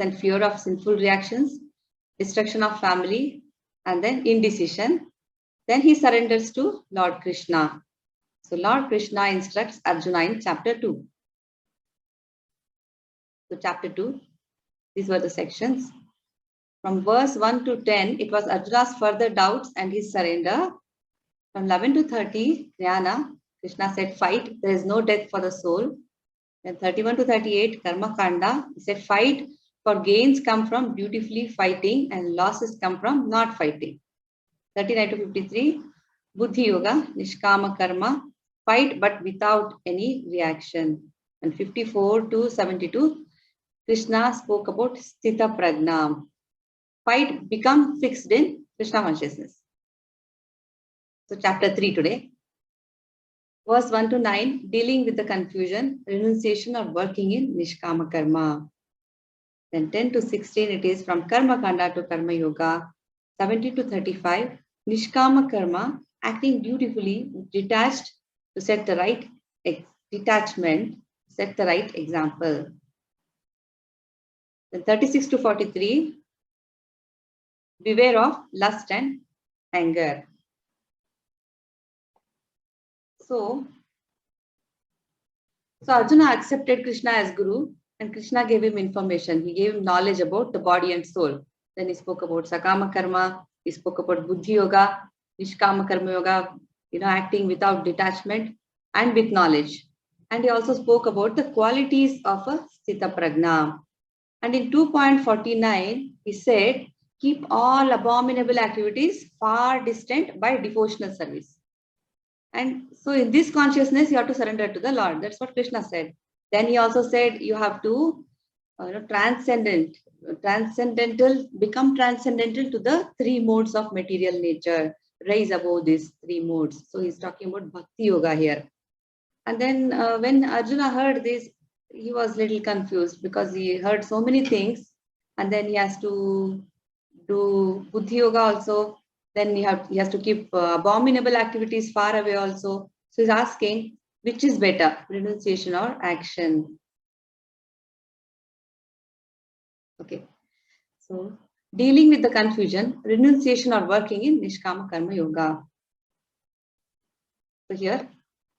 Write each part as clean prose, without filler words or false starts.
then fear of sinful reactions, destruction of family, and then indecision. Then he surrenders to Lord Krishna. So Lord Krishna instructs Arjuna in chapter 2. So chapter 2, these were the sections. From verse 1 to 10, it was Arjuna's further doubts and his surrender. From 11 to 30, Jnana, Krishna said, fight, there is no death for the soul. Then 31 to 38, Karma Kanda, he said, fight, for gains come from beautifully fighting and losses come from not fighting. 39 to 53, Buddhi Yoga, Nishkama Karma, fight but without any reaction. And 54 to 72, Krishna spoke about Sthita Prajna, fight, become fixed in Krishna consciousness. So chapter 3 today. Verse 1 to 9, dealing with the confusion, renunciation or working in Nishkama Karma. Then 10 to 16, it is from Karma Kanda to Karma Yoga. 17 to 35, Nishkama Karma, acting dutifully, detached to set the right detachment, set the right example. Then 36 to 43, beware of lust and anger. So Arjuna accepted Krishna as Guru and Krishna gave him information. He gave him knowledge about the body and soul. Then he spoke about Sakama Karma, he spoke about Buddhi Yoga, Nishkama Karma Yoga, acting without detachment and with knowledge. And he also spoke about the qualities of a Sthita Prajna. And in 2.49, he said, keep all abominable activities far distant by devotional service. And so in this consciousness, you have to surrender to the Lord. That's what Krishna said. Then he also said, you have to become transcendental to the three modes of material nature, rise above these three modes. So he's talking about Bhakti Yoga here. And then when Arjuna heard this, he was a little confused because he heard so many things. And then he has to do Buddhi Yoga also. Then he has to keep abominable activities far away also. So he's asking, which is better, renunciation or action? Okay. So dealing with the confusion, renunciation or working in Nishkama Karma Yoga. So here,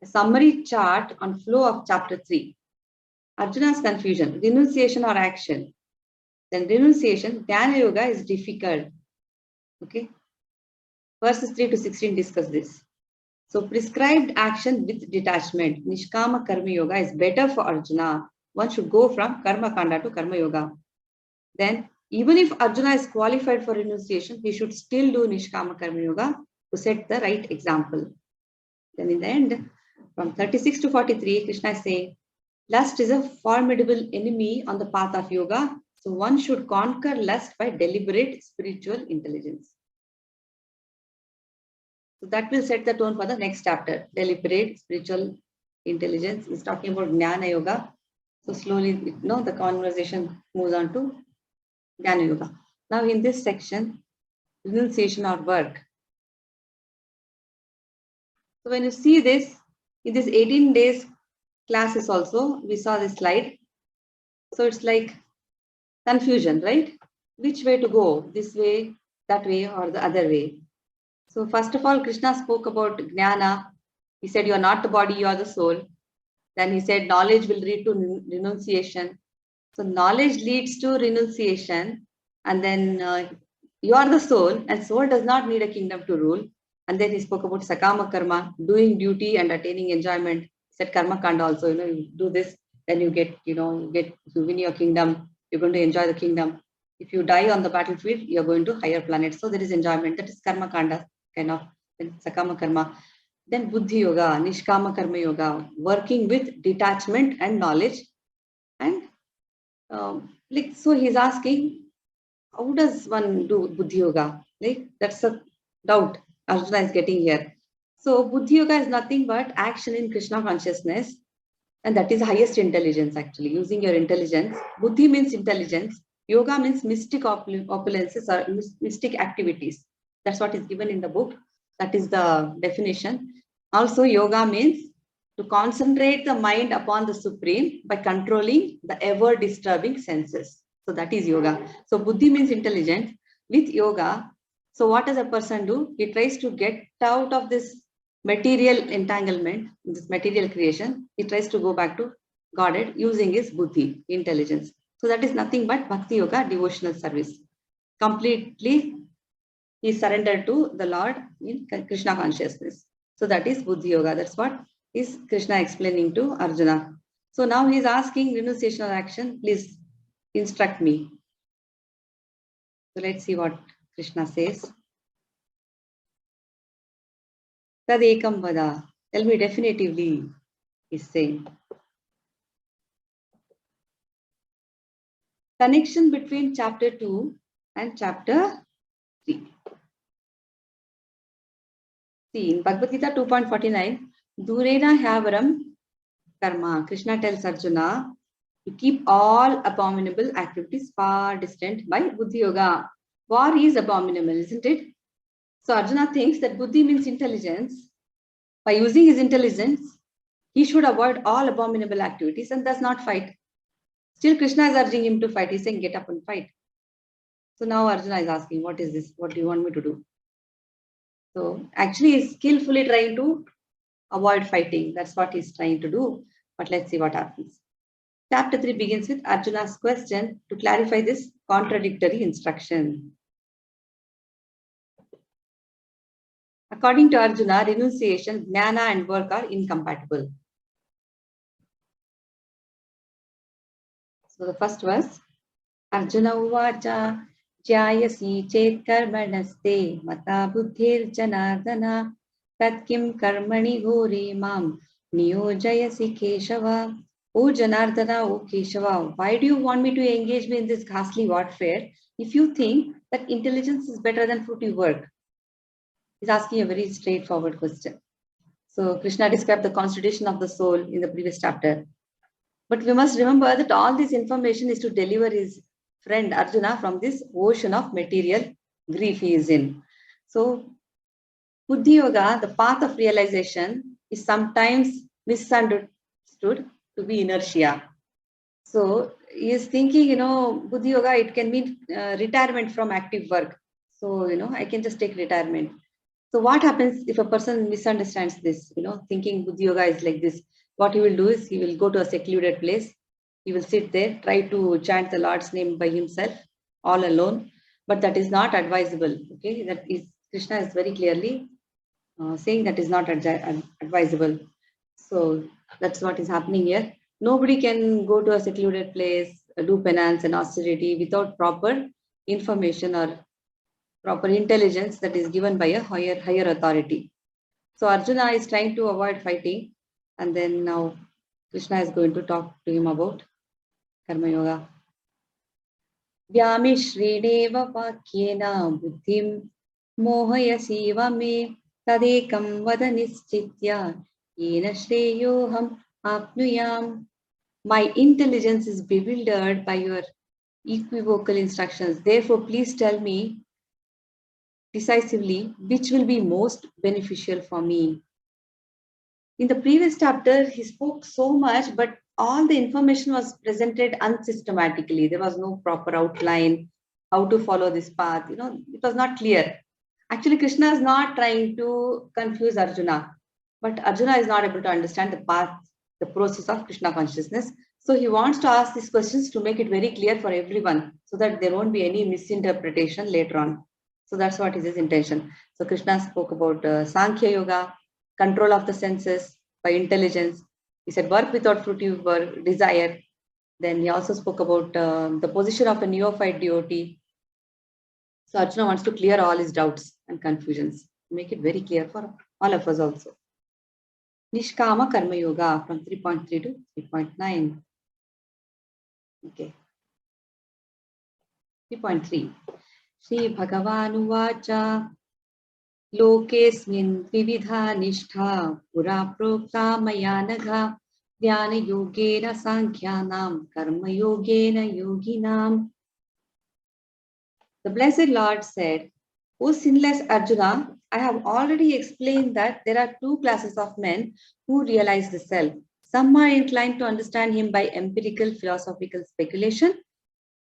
a summary chart on flow of chapter 3. Arjuna's confusion, renunciation or action. Then renunciation, Dhyana Yoga is difficult. Okay. Verses 3 to 16 discuss this. So prescribed action with detachment, Nishkama Karma Yoga is better for Arjuna. One should go from Karma Kanda to Karma Yoga. Then even if Arjuna is qualified for renunciation, he should still do Nishkama Karma Yoga to set the right example. Then in the end, from 36 to 43, Krishna is saying, lust is a formidable enemy on the path of yoga. So one should conquer lust by deliberate spiritual intelligence. So that will set the tone for the next chapter. Deliberate spiritual intelligence is talking about Jnana Yoga. So slowly, the conversation moves on to Jnana Yoga. Now in this section, renunciation or work. So when you see this, in this 18 days classes also, we saw this slide. So it's like confusion, right? Which way to go? This way, that way, or the other way? So first of all, Krishna spoke about Jnana. He said, you are not the body, you are the soul. Then he said, knowledge will lead to renunciation. So knowledge leads to renunciation. And then you are the soul, and soul does not need a kingdom to rule. And then he spoke about Sakama Karma, doing duty and attaining enjoyment. He said Karma Kanda also, you do this, then you get, you win your kingdom. You're going to enjoy the kingdom. If you die on the battlefield, you're going to higher planets. So there is enjoyment. That is Karma Kanda, kind of Sakama Karma. Then Buddhi Yoga, Nishkama Karma Yoga, working with detachment and knowledge. And so he's asking, how does one do Buddhi Yoga? That's a doubt Arjuna is getting here. So Buddhi Yoga is nothing but action in Krishna consciousness. And that is highest intelligence actually, using your intelligence. Buddhi means intelligence. Yoga means mystic opulences or mystic activities. That's what is given in the book. That is the definition. Also, yoga means to concentrate the mind upon the Supreme by controlling the ever-disturbing senses. So that is yoga. So buddhi means intelligence. With yoga, so what does a person do? He tries to get out of this material entanglement, this material creation. He tries to go back to Godhead using his buddhi, intelligence. So that is nothing but bhakti yoga, devotional service. Completely he surrendered to the Lord in Krishna consciousness. So that is buddhi yoga. That's what is Krishna explaining to Arjuna. So now he is asking renunciation or action. Please instruct me. So let's see what Krishna says. Tadekam vada. Tell me definitively, he's saying. Connection between chapter 2 and chapter 3. See, in Bhagavad-Gita 2.49, Durena Havaram Karma. Krishna tells Arjuna to keep all abominable activities far distant by Buddhi Yoga. War is abominable, isn't it? So Arjuna thinks that Buddhi means intelligence. By using his intelligence, he should avoid all abominable activities and does not fight. Still, Krishna is urging him to fight. He's saying, get up and fight. So now Arjuna is asking, what is this? What do you want me to do? So actually, he's skillfully trying to avoid fighting. That's what he's trying to do. But let's see what happens. Chapter 3 begins with Arjuna's question to clarify this contradictory instruction. According to Arjuna, renunciation, jnana and work are incompatible. So the first verse, Arjuna uvacha jayasi chet karmanaste mata buddhir janardana tat kim karmani ghori mam niyojayasi keshava. O Janardana, O Keshava, why do you want me to engage me in this ghastly warfare if you think that intelligence is better than fruitive work? He's asking a very straightforward question. So Krishna described the constitution of the soul in the previous chapter. But we must remember that all this information is to deliver his friend Arjuna from this ocean of material grief he is in. So Buddhi Yoga, the path of realization, is sometimes misunderstood to be inertia. So he is thinking, Buddhi Yoga, it can mean retirement from active work. So, I can just take retirement. So what happens if a person misunderstands this, thinking Buddhi Yoga is like this? What he will do is he will go to a secluded place. He will sit there, try to chant the Lord's name by himself, all alone. But that is not advisable. Okay, that is Krishna is very clearly saying that is not advisable. So that's what is happening here. Nobody can go to a secluded place, do penance and austerity without proper information or proper intelligence that is given by a higher authority. So Arjuna is trying to avoid fighting, and then now Krishna is going to talk to him about Karma Yoga. Vyamishrineva vakyena buddhim mohayasiva me tadekam vada nischitya yena shreyoham apnuyam. My intelligence is bewildered by your equivocal instructions. Therefore, please tell me decisively which will be most beneficial for me. In the previous chapter, he spoke so much, but all the information was presented unsystematically. There was no proper outline, how to follow this path. It was not clear. Actually, Krishna is not trying to confuse Arjuna, but Arjuna is not able to understand the path, the process of Krishna consciousness. So he wants to ask these questions to make it very clear for everyone so that there won't be any misinterpretation later on. So that's what is his intention. So Krishna spoke about Sankhya Yoga, control of the senses by intelligence. He said work without fruitive work, desire. Then he also spoke about the position of a neophyte devotee. So Arjuna wants to clear all his doubts and confusions, make it very clear for all of us also. Nishkama Karma Yoga from 3.3 to 3.9. Okay. 3.3. Shri Bhagavan Uvacha Lokesmin Vividha Nishtha Pura Prokta Mayanagha Dhyana Yogena Sankhyanam Karma Yogena Yoginam. The Blessed Lord said, O sinless Arjuna, I have already explained that there are two classes of men who realize the self. Some are inclined to understand him by empirical philosophical speculation,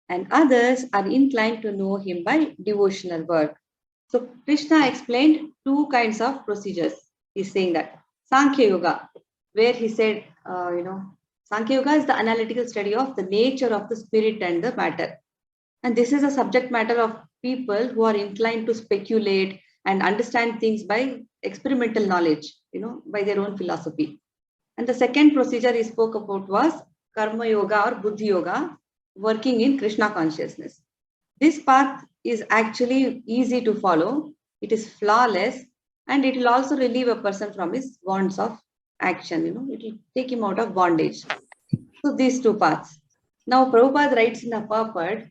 and others are inclined to know him by devotional work. So Krishna explained two kinds of procedures. He's saying that Sankhya Yoga, where he said, Sankhya Yoga is the analytical study of the nature of the spirit and the matter. And this is a subject matter of people who are inclined to speculate and understand things by experimental knowledge, by their own philosophy. And the second procedure he spoke about was Karma Yoga or Buddhi Yoga, working in Krishna consciousness. This path is actually easy to follow. It is flawless, and it will also relieve a person from his bonds of action. It will take him out of bondage. So these two paths. Now Prabhupada writes in a purport,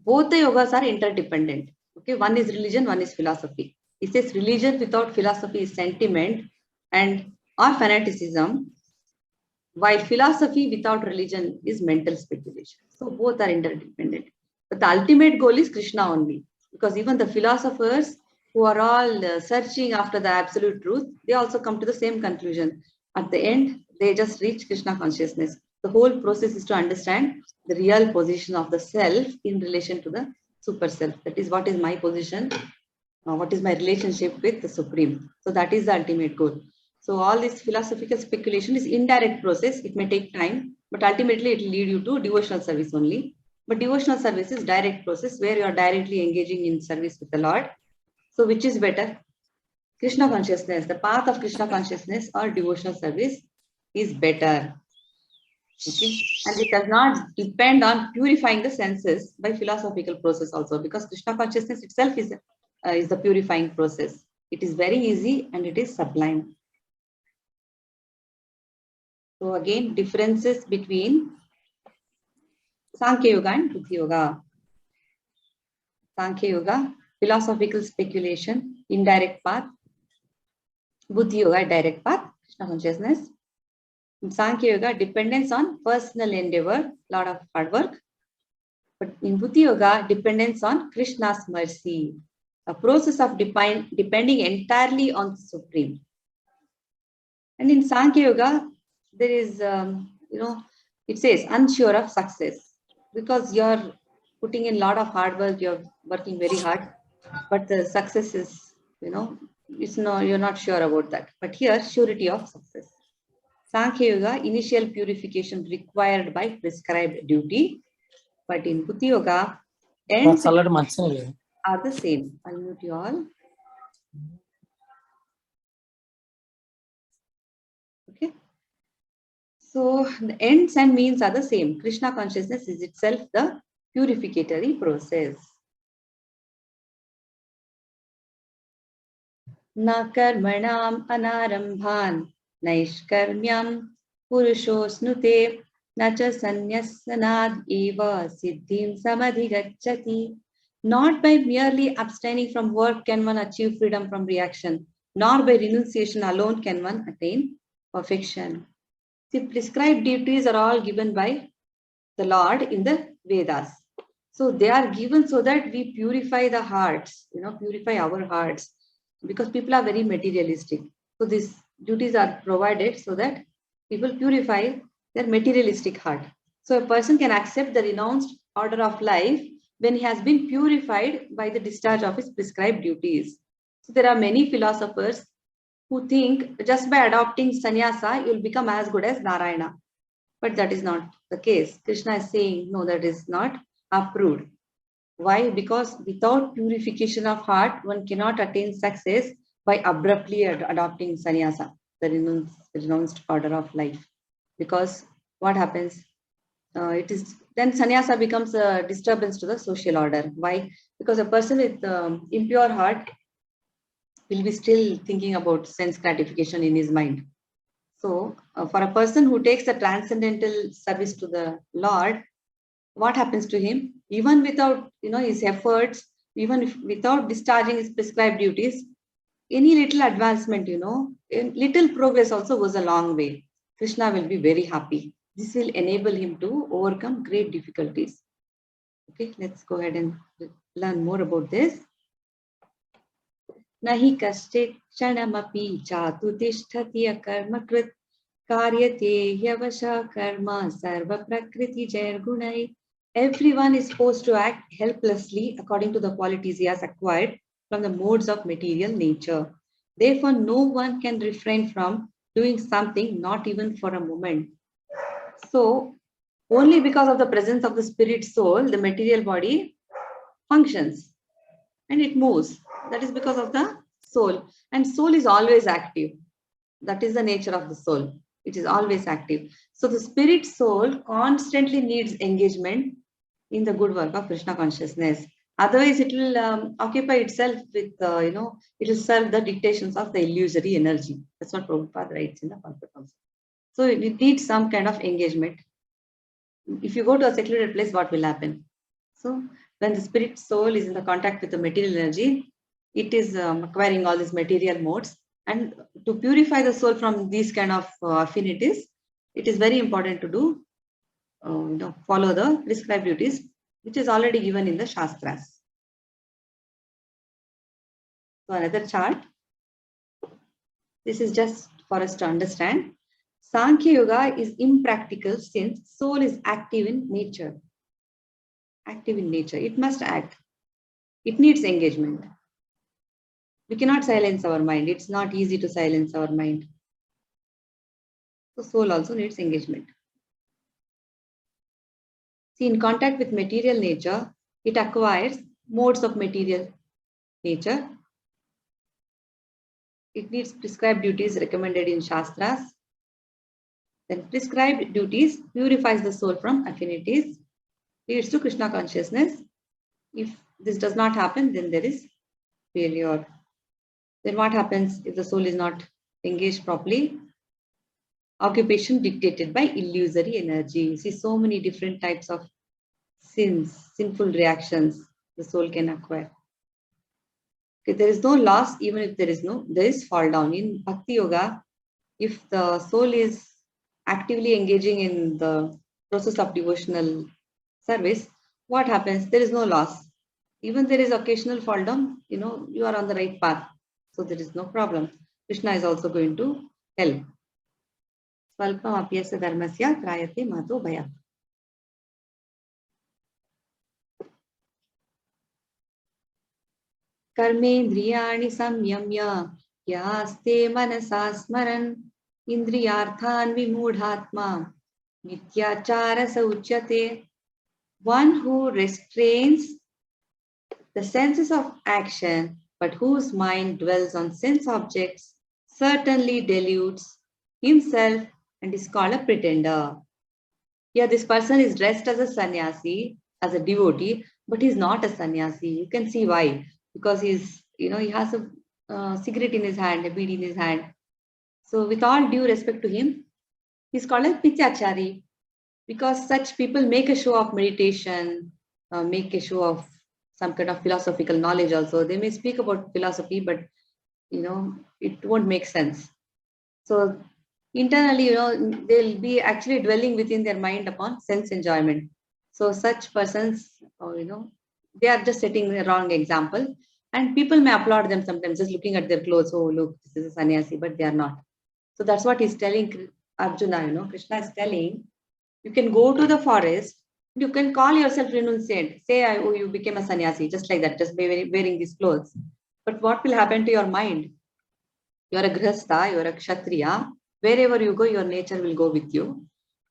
both the yogas are interdependent. Okay, one is religion, one is philosophy. He says religion without philosophy is sentiment and or fanaticism, while philosophy without religion is mental speculation. So both are interdependent. But the ultimate goal is Krishna only, because even the philosophers who are all searching after the absolute truth, they also come to the same conclusion. At the end, they just reach Krishna consciousness. The whole process is to understand the real position of the self in relation to the super self. That is, what is my position? What is my relationship with the Supreme? So that is the ultimate goal. So all this philosophical speculation is indirect process. It may take time, but ultimately it will lead you to devotional service only. But devotional service is direct process where you are directly engaging in service with the Lord. So which is better? Krishna consciousness, the path of Krishna consciousness or devotional service is better. Okay, and it does not depend on purifying the senses by philosophical process also, because Krishna consciousness itself is the purifying process. It is very easy and it is sublime. So again, differences between Sankhya Yoga and Buddhi Yoga. Sankhya Yoga, philosophical speculation, indirect path. Buddhi Yoga, direct path, Krishna consciousness. In Sankhya Yoga, dependence on personal endeavor, lot of hard work. But in Buddhi Yoga, dependence on Krishna's mercy, a process of depending entirely on the Supreme. And in Sankhya Yoga, there is, it says unsure of success, because you're putting in a lot of hard work, you're working very hard, but the success is, you're not sure about that. But here, surety of success. Sankhya Yoga, initial purification required by prescribed duty, but in Buddhi Yoga, ends are the same. I'll mute you all. Okay. So the ends and means are the same. Krishna consciousness is itself the purificatory process. Na karmanam anarambhan naishkarmyam purusho snute nacha sanyasanad eva siddhim samadhigacchati. Not by merely abstaining from work can one achieve freedom from reaction, nor by renunciation alone can one attain perfection. The prescribed duties are all given by the Lord in the Vedas. So they are given so that we purify the hearts, purify our hearts, because people are very materialistic. So these duties are provided so that people purify their materialistic heart. So a person can accept the renounced order of life when he has been purified by the discharge of his prescribed duties. So there are many philosophers who think just by adopting sannyasa, you will become as good as Narayana. But that is not the case. Krishna is saying, no, that is not approved. Why? Because without purification of heart, one cannot attain success by abruptly adopting sannyasa, the renounced order of life. Because what happens? Then sannyasa becomes a disturbance to the social order. Why? Because a person with impure heart will be still thinking about sense gratification in his mind. So for a person who takes the transcendental service to the Lord, what happens to him? Even without his efforts, even without discharging his prescribed duties, any little advancement, little progress also goes a long way. Krishna will be very happy. This will enable him to overcome great difficulties. Okay, let's go ahead and learn more about this. Nahi kaschit kshanamapi chatu tishtati akarma krit karyate yavasha karma sarva prakriti jair gunai Everyone is forced to act helplessly according to the qualities he has acquired from the modes of material nature. Therefore, no one can refrain from doing something, not even for a moment. So, only because of the presence of the spirit soul, the material body functions and it moves. That is because of the soul. And soul is always active. That is the nature of the soul. It is always active. So the spirit soul constantly needs engagement in the good work of Krishna consciousness. Otherwise, it will occupy itself with, it will serve the dictations of the illusory energy. That's what Prabhupada writes in the pulpit also. So it needs some kind of engagement. If you go to a secluded place, what will happen? So when the spirit soul is in the contact with the material energy, it is acquiring all these material modes. And to purify the soul from these kind of affinities, it is very important to do, follow the prescribed duties, which is already given in the Shastras. So another chart. This is just for us to understand. Sankhya Yoga is impractical since soul is active in nature. Active in nature. It must act. It needs engagement. We cannot silence our mind. It's not easy to silence our mind. So soul also needs engagement. See, in contact with material nature, it acquires modes of material nature. It needs prescribed duties recommended in Shastras. Then prescribed duties purifies the soul from affinities, leads to Krishna consciousness. If this does not happen, then there is failure. Then what happens if the soul is not engaged properly? Occupation dictated by illusory energy. You see so many different types of sins, sinful reactions the soul can acquire. Okay, there is no loss even if there is fall down. In Bhakti Yoga, if the soul is actively engaging in the process of devotional service, what happens? There is no loss. Even there is occasional fall down, you are on the right path. So there is no problem. Krishna is also going to help. Swalpam apyasya dharmasya trayate mato bhaya. Karmendriyani samyamya yaste manasa smaran indriyarthan vimudhatma mityachara sauchyate. One who restrains the senses of action but whose mind dwells on sense objects certainly deludes himself and is called a pretender. Yeah, this person is dressed as a sannyasi, as a devotee, but he's not a sannyasi. You can see why. Because he has a cigarette in his hand, a bead in his hand. So with all due respect to him, he's called a pityachari. Because such people make a show of meditation, make a show of some kind of philosophical knowledge also. They may speak about philosophy, but it won't make sense. So internally, they'll be actually dwelling within their mind upon sense enjoyment. So such persons, they are just setting the wrong example. And people may applaud them sometimes just looking at their clothes. Oh, look, this is a sannyasi, but they are not. So that's what he's telling Arjuna, Krishna is telling, you can go to the forest, you can call yourself renunciant. Say, oh, you became a sannyasi, just like that, just by wearing these clothes. But what will happen to your mind? You're a grihastha, you're a kshatriya. Wherever you go, your nature will go with you.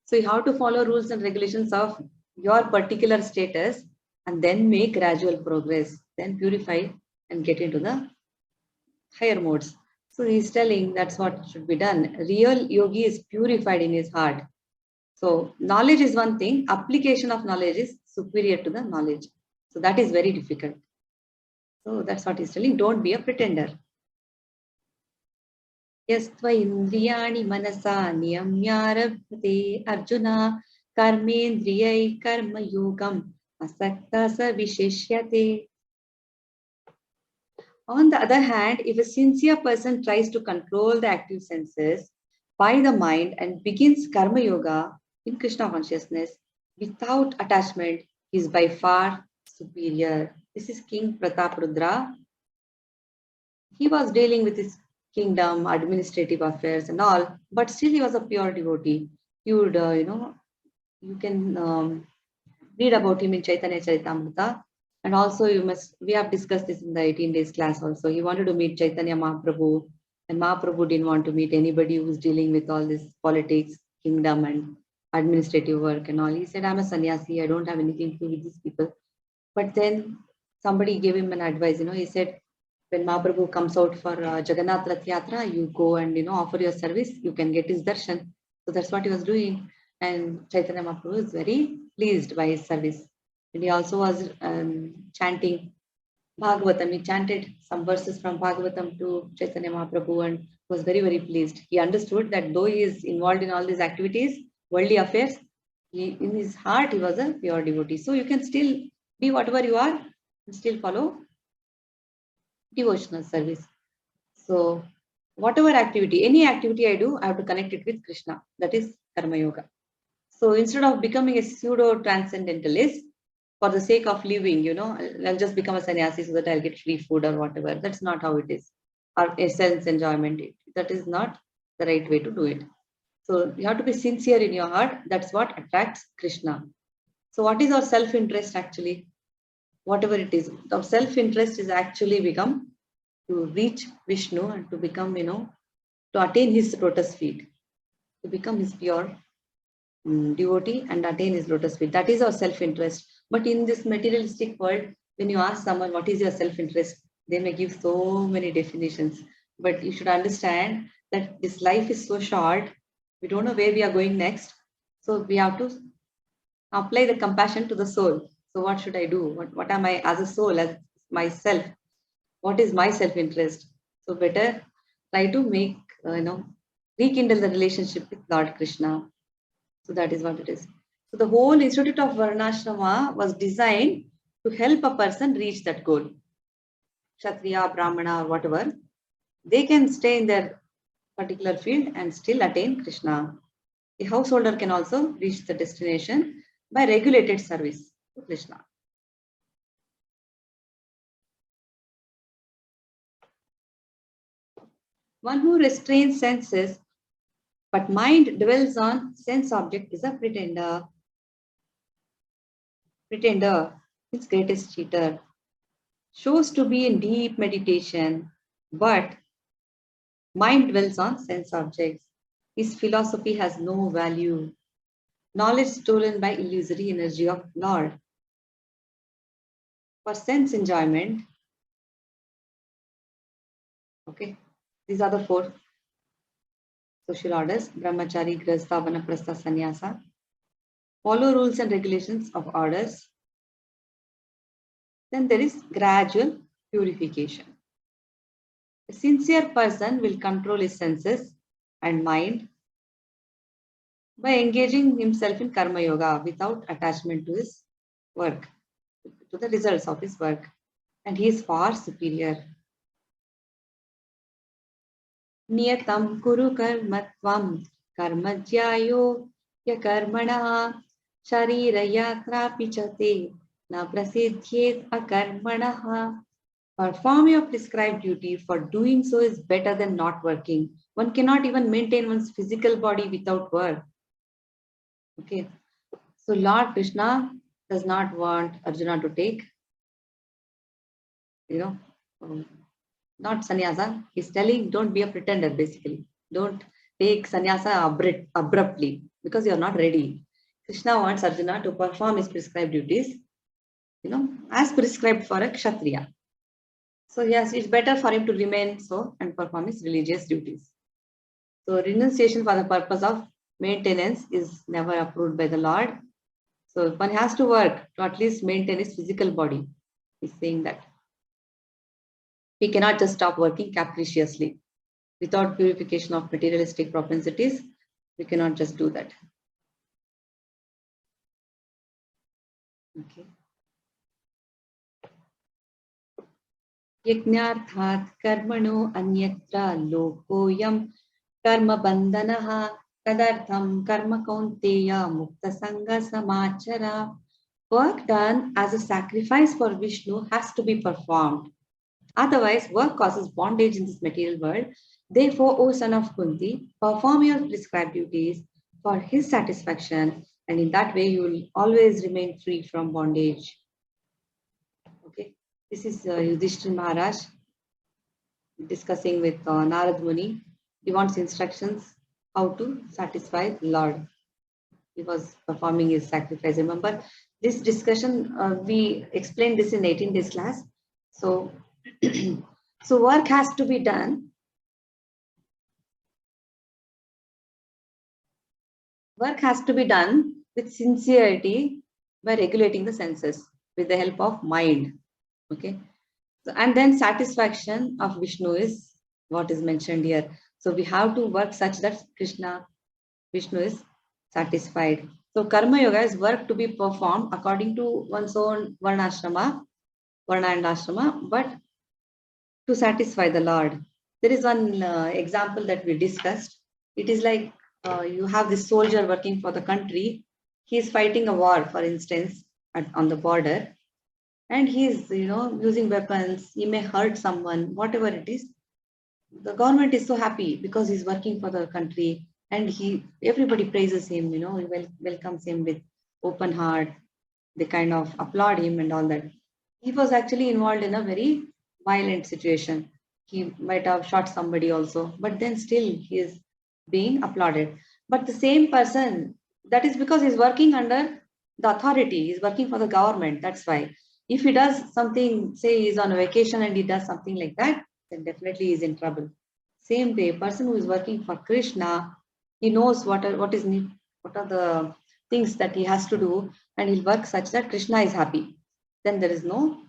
So you have to follow rules and regulations of your particular status and then make gradual progress, then purify and get into the higher modes. So he's telling that's what should be done. Real yogi is purified in his heart. So knowledge is one thing, application of knowledge is superior to the knowledge. So that is very difficult. So that's what he's telling. Don't be a pretender. Yastva indriyani manasa niyamyarabhate Arjuna karmendriyai karma yogam asakta sa visheshyate. On the other hand, if a sincere person tries to control the active senses by the mind and begins karma yoga in Krishna consciousness without attachment, he is by far superior. This is King Prataprudra. He was dealing with his kingdom, administrative affairs and all, but still he was a pure devotee. He would, you can read about him in Chaitanya Charitamrita. And also we have discussed this in the 18 days class also. He wanted to meet Chaitanya Mahaprabhu, and Mahaprabhu didn't want to meet anybody who's dealing with all this politics, kingdom and administrative work and all. He said, I'm a sannyasi, I don't have anything to do with these people. But then somebody gave him an advice, he said, when Mahaprabhu comes out for Jagannath Rath Yatra, you go and, offer your service, you can get his darshan. So that's what he was doing. And Chaitanya Mahaprabhu is very pleased by his service. And he also was chanting Bhagavatam. He chanted some verses from Bhagavatam to Chaitanya Mahaprabhu and was very, very pleased. He understood that though he is involved in all these activities, worldly affairs, in his heart, he was a pure devotee. So you can still be whatever you are and still follow devotional service. So whatever activity, any activity I do, I have to connect it with Krishna. That is Karma Yoga. So instead of becoming a pseudo transcendentalist, for the sake of living, I'll just become a sannyasi so that I'll get free food or whatever. That's not how it is. Or a sense enjoyment. That is not the right way to do it. So you have to be sincere in your heart. That's what attracts Krishna. So what is our self-interest actually? Whatever it is, our self-interest is actually become to reach Vishnu and to become, to attain his lotus feet, to become his pure devotee and attain his lotus feet. That is our self-interest. But in this materialistic world, when you ask someone, what is your self-interest? They may give so many definitions. But you should understand that this life is so short. We don't know where we are going next. So we have to apply the compassion to the soul. So what should I do? What am I as a soul, as myself? What is my self-interest? So better try to make, rekindle the relationship with Lord Krishna. So that is what it is. So the whole Institute of Varnashrama was designed to help a person reach that goal. Kshatriya, Brahmana, or whatever, they can stay in their particular field and still attain Krishna. The householder can also reach the destination by regulated service to Krishna. One who restrains senses but mind dwells on sense object is a pretender. Pretender, his greatest cheater, shows to be in deep meditation, but mind dwells on sense objects. His philosophy has no value. Knowledge stolen by illusory energy of Lord. For sense enjoyment, okay, these are the 4 social orders: Brahmachari, Grihastha, Vanaprastha, Sannyasa. Follow rules and regulations of orders. Then there is gradual purification. A sincere person will control his senses and mind by engaging himself in Karma Yoga without attachment to his work, to the results of his work. And he is far superior. Niyatam kuru karmatvam karmajyayo yakarmana sharira yatra pichate na prasidhyet akarmanaha. Perform your prescribed duty, for doing so is better than not working. One cannot even maintain one's physical body without work. Okay. So Lord Krishna does not want Arjuna to take, not sannyasa. He's telling, don't be a pretender, basically. Don't take sannyasa abruptly because you're not ready. Krishna wants Arjuna to perform his prescribed duties, as prescribed for a kshatriya. So yes, it's better for him to remain so and perform his religious duties. So renunciation for the purpose of maintenance is never approved by the Lord. So one has to work to at least maintain his physical body. He's saying that. He cannot just stop working capriciously. Without purification of materialistic propensities, we cannot just do that. Okay. Yajnarthat karmano anyatra lokoyam karma bandhanaha tadartham karma kaunteya mukta sangha samachara. Work done as a sacrifice for Vishnu has to be performed. Otherwise, work causes bondage in this material world. Therefore, O son of Kunti, perform your prescribed duties for his satisfaction And in that way, you will always remain free from bondage. Okay, this is Yudhishthira Maharaj discussing with Narad Muni. He wants instructions how to satisfy the Lord. He was performing his sacrifice. Remember, this discussion, we explained this in 18 days class. So, so work has to be done. Work has to be done with sincerity by regulating the senses with the help of mind. Okay. So, and then satisfaction of Vishnu is what is mentioned here. So we have to work such that Vishnu is satisfied. So Karma Yoga is work to be performed according to one's own Varna and Ashrama, but to satisfy the Lord. There is one example that we discussed. It is like you have this soldier working for the country. He is fighting a war, for instance, on the border, and he is, using weapons. He may hurt someone, whatever it is. The government is so happy because he's working for the country, and everybody praises him. Welcomes him with open heart. They kind of applaud him and all that. He was actually involved in a very violent situation. He might have shot somebody also, but then still he is being applauded. But the same person, that is because he's working under the authority, he's working for the government. That's why. If he does something, say he's on a vacation and he does something like that, then definitely he's in trouble. Same way, a person who is working for Krishna, he knows what are the things that he has to do, and he'll work such that Krishna is happy. Then there is no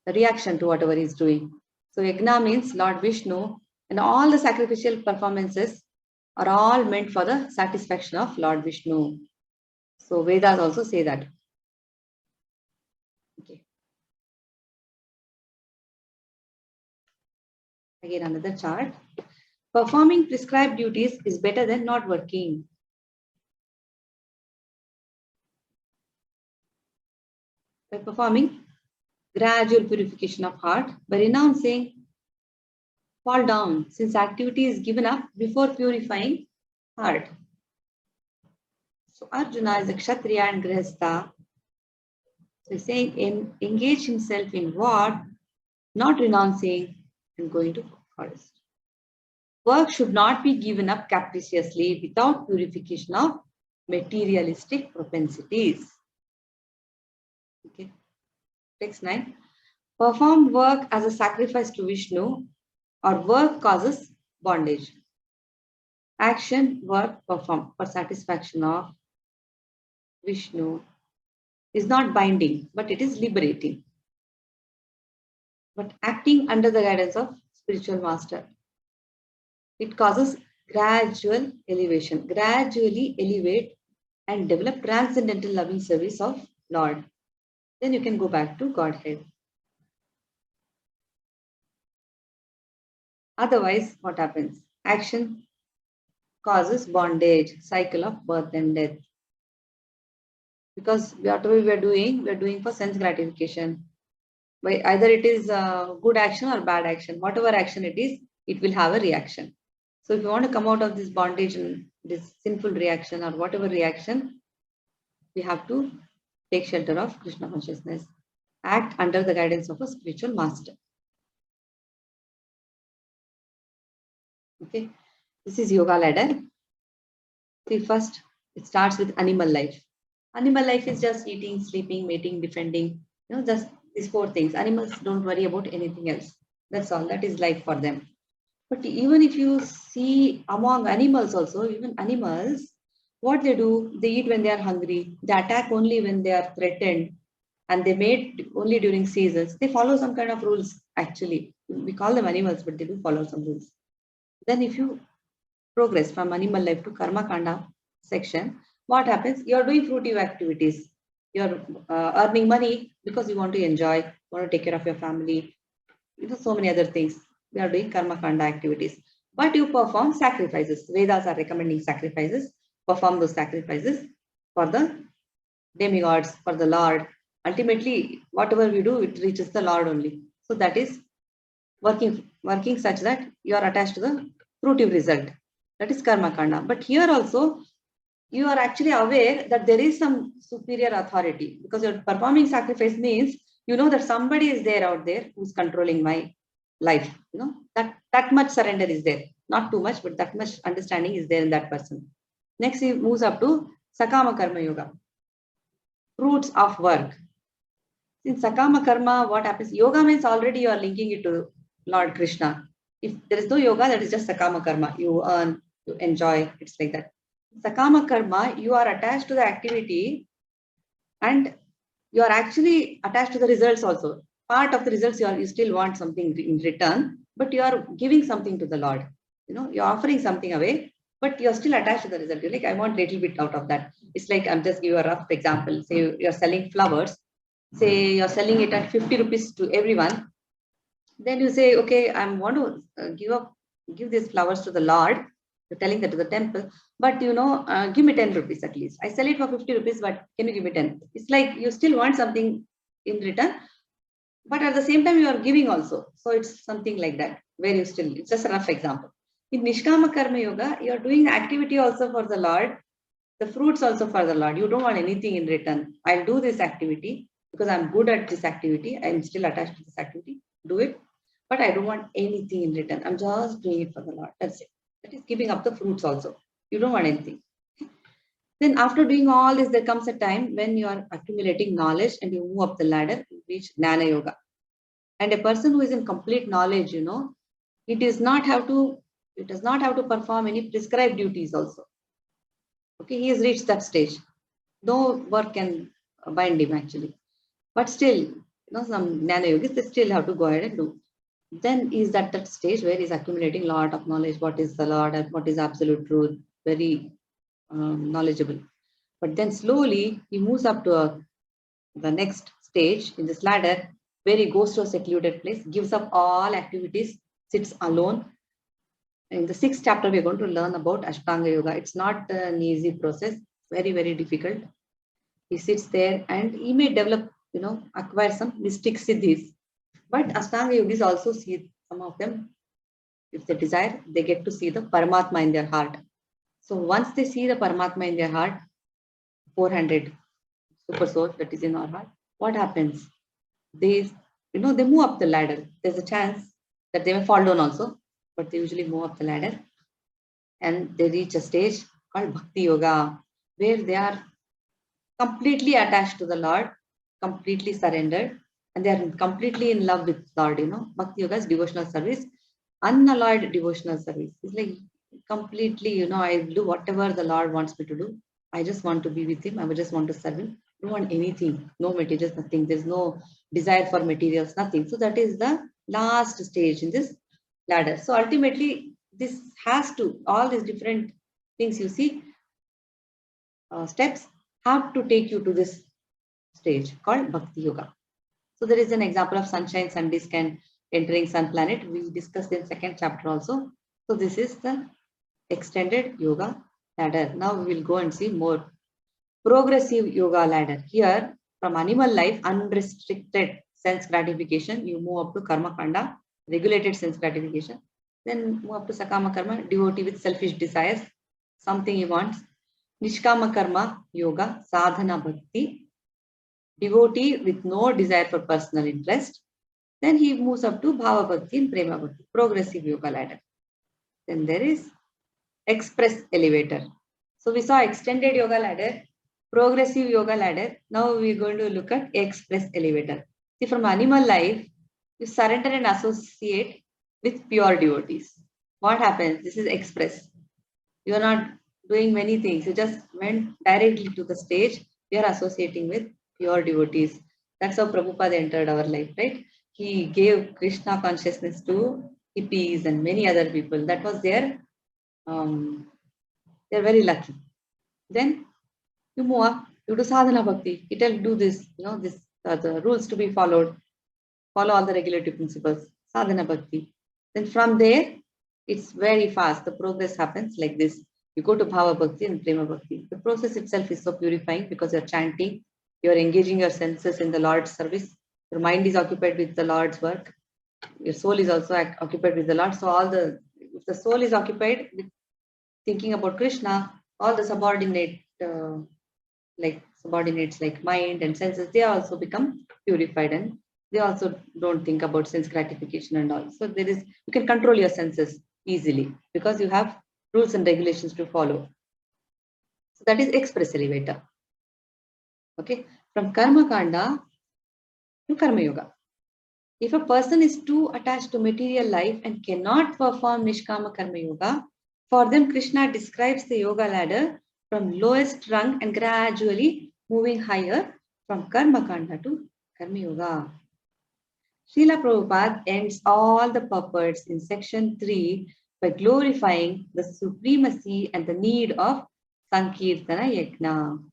reaction to whatever he's doing. So Yagna means Lord Vishnu, and all the sacrificial performances are all meant for the satisfaction of Lord Vishnu. So Vedas also say that. Okay. Again, another chart. Performing prescribed duties is better than not working. By performing gradual purification of heart, by renouncing fall down, since activity is given up before purifying heart. So Arjuna is a Kshatriya and Grihastha. So he's saying engage himself in what? Not renouncing and going to forest. Work should not be given up capriciously without purification of materialistic propensities. Okay. Text 9. Performed work as a sacrifice to Vishnu, or work causes bondage. Action, work performed for satisfaction of Vishnu is not binding, but it is liberating. But acting under the guidance of spiritual master, it causes gradual elevation, gradually elevate and develop transcendental loving service of Lord. Then you can go back to Godhead. Otherwise, what happens? Action causes bondage, cycle of birth and death. Because whatever we are doing for sense gratification. By either it is good action or bad action. Whatever action it is, it will have a reaction. So if you want to come out of this bondage and this sinful reaction or whatever reaction, we have to take shelter of Krishna consciousness. Act under the guidance of a spiritual master. Okay, this is yoga ladder. See, first it starts with animal life. Animal life is just eating, sleeping, mating, defending. Just these 4 things. Animals don't worry about anything else. That's all. That is life for them. But even if you see among animals also, even animals, what they do, they eat when they are hungry. They attack only when they are threatened. And they mate only during seasons. They follow some kind of rules, actually. We call them animals, but they do follow some rules. Then if you progress from animal life to Karma Kanda section, what happens? You are doing fruitive activities. You are earning money because you want to enjoy, want to take care of your family. So many other things. We are doing Karma Kanda activities. But you perform sacrifices. Vedas are recommending sacrifices. Perform those sacrifices for the demigods, for the Lord. Ultimately, whatever we do, it reaches the Lord only. So that is working such that you are attached to the fruitive result. That is Karma Kanda. But here also, you are actually aware that there is some superior authority, because you're performing sacrifice means you know that somebody is there out there who's controlling my life. You know, that much surrender is there. Not too much, but that much understanding is there in that person. Next, he moves up to Sakama Karma Yoga, fruits of work. In Sakama Karma, what happens? Yoga means already you are linking it to Lord Krishna. If there is no yoga, that is just Sakama Karma. You earn, you enjoy, it's like that. Sakama Karma, you are attached to the activity and you are actually attached to the results also. Part of the results, you still want something in return, but you are giving something to the Lord. You know, you're offering something away, but you're still attached to the result. You're like, I want a little bit out of that. It's like, I'm just give you a rough example. Say you're selling flowers. Say you're selling it at 50 rupees to everyone. Then you say, okay, I want to give these flowers to the Lord. You're telling that to the temple, but you know, give me 10 rupees at least. I sell it for 50 rupees, but can you give me 10? It's like you still want something in return, but at the same time you are giving also. So it's something like that, where you still, it's just a rough example. In Nishkama Karma Yoga, you are doing the activity also for the Lord, the fruits also for the Lord. You don't want anything in return. I'll do this activity because I'm good at this activity. I'm still attached to this activity. Do it, but I don't want anything in return. I'm just doing it for the Lord. That's it. That is giving up the fruits also. You don't want anything. Then after doing all this, there comes a time when you are accumulating knowledge and you move up the ladder, you reach Jnana Yoga. And a person who is in complete knowledge, you know, it does not have to perform any prescribed duties also. Okay, he has reached that stage. No work can bind him actually. But still, you know, some Jnana yogis, they still have to go ahead and do. Then is that stage where he's accumulating a lot of knowledge. What is the Lord and what is absolute truth? Very knowledgeable. But then slowly he moves up to the next stage in this ladder, where he goes to a secluded place, gives up all activities, sits alone. In the 6th chapter, we're going to learn about Ashtanga Yoga. It's not an easy process, very, very difficult. He sits there and he may develop, you know, acquire some mystic siddhis. But Ashtanga yogis also see, some of them, if they desire, they get to see the Paramatma in their heart. So once they see the Paramatma in their heart, 400 super souls that is in our heart, what happens? They, you know, they move up the ladder. There's a chance that they may fall down also, but they usually move up the ladder and they reach a stage called Bhakti Yoga, where they are completely attached to the Lord, completely surrendered, and they are completely in love with Lord. You know, Bhakti Yoga is devotional service, unalloyed devotional service. It's like completely, you know, I do whatever the Lord wants me to do. I just want to be with Him. I just want to serve Him. I don't want anything, no materials, nothing. There's no desire for materials, nothing. So that is the last stage in this ladder. So ultimately, this has to, all these different things you see, steps have to take you to this stage called Bhakti Yoga. So there is an example of sunshine, sun disk and entering sun planet. We discussed in 2nd chapter also. So this is the extended yoga ladder. Now we will go and see more progressive yoga ladder. Here, from animal life, unrestricted sense gratification, you move up to karma kanda, regulated sense gratification. Then move up to sakama karma, devotee with selfish desires, something he wants. Nishkama karma yoga, sadhana bhakti, devotee with no desire for personal interest. Then he moves up to bhava bhakti and prema bhakti, progressive yoga ladder. Then there is express elevator. So we saw extended yoga ladder, progressive yoga ladder. Now we're going to look at express elevator. See, from animal life, you surrender and associate with pure devotees. What happens? This is express. You are not doing many things. You just went directly to the stage. You are associating with pure devotees. That's how Prabhupada entered our life, right? He gave Krishna consciousness to hippies and many other people. That was their, they're very lucky. Then you move up, you do sadhana bhakti. It will do this, you know, this the rules to be followed. Follow all the regulatory principles. Sadhana bhakti. Then from there, it's very fast. The progress happens like this. You go to bhava bhakti and prema bhakti. The process itself is so purifying because you're chanting, you're engaging your senses in the Lord's service. Your mind is occupied with the Lord's work. Your soul is also occupied with the Lord. So if the soul is occupied with thinking about Krishna, all the subordinate, like subordinates like mind and senses, they also become purified, and they also don't think about sense gratification and all. So there is, you can control your senses easily because you have rules and regulations to follow. So that is express elevator. Okay, from Karma Kanda to Karma Yoga. If a person is too attached to material life and cannot perform Nishkama Karma Yoga, for them Krishna describes the yoga ladder from lowest rung and gradually moving higher from Karma Kanda to Karma Yoga. Srila Prabhupada ends all the purports in section 3 by glorifying the supremacy and the need of Sankirtana Yajna.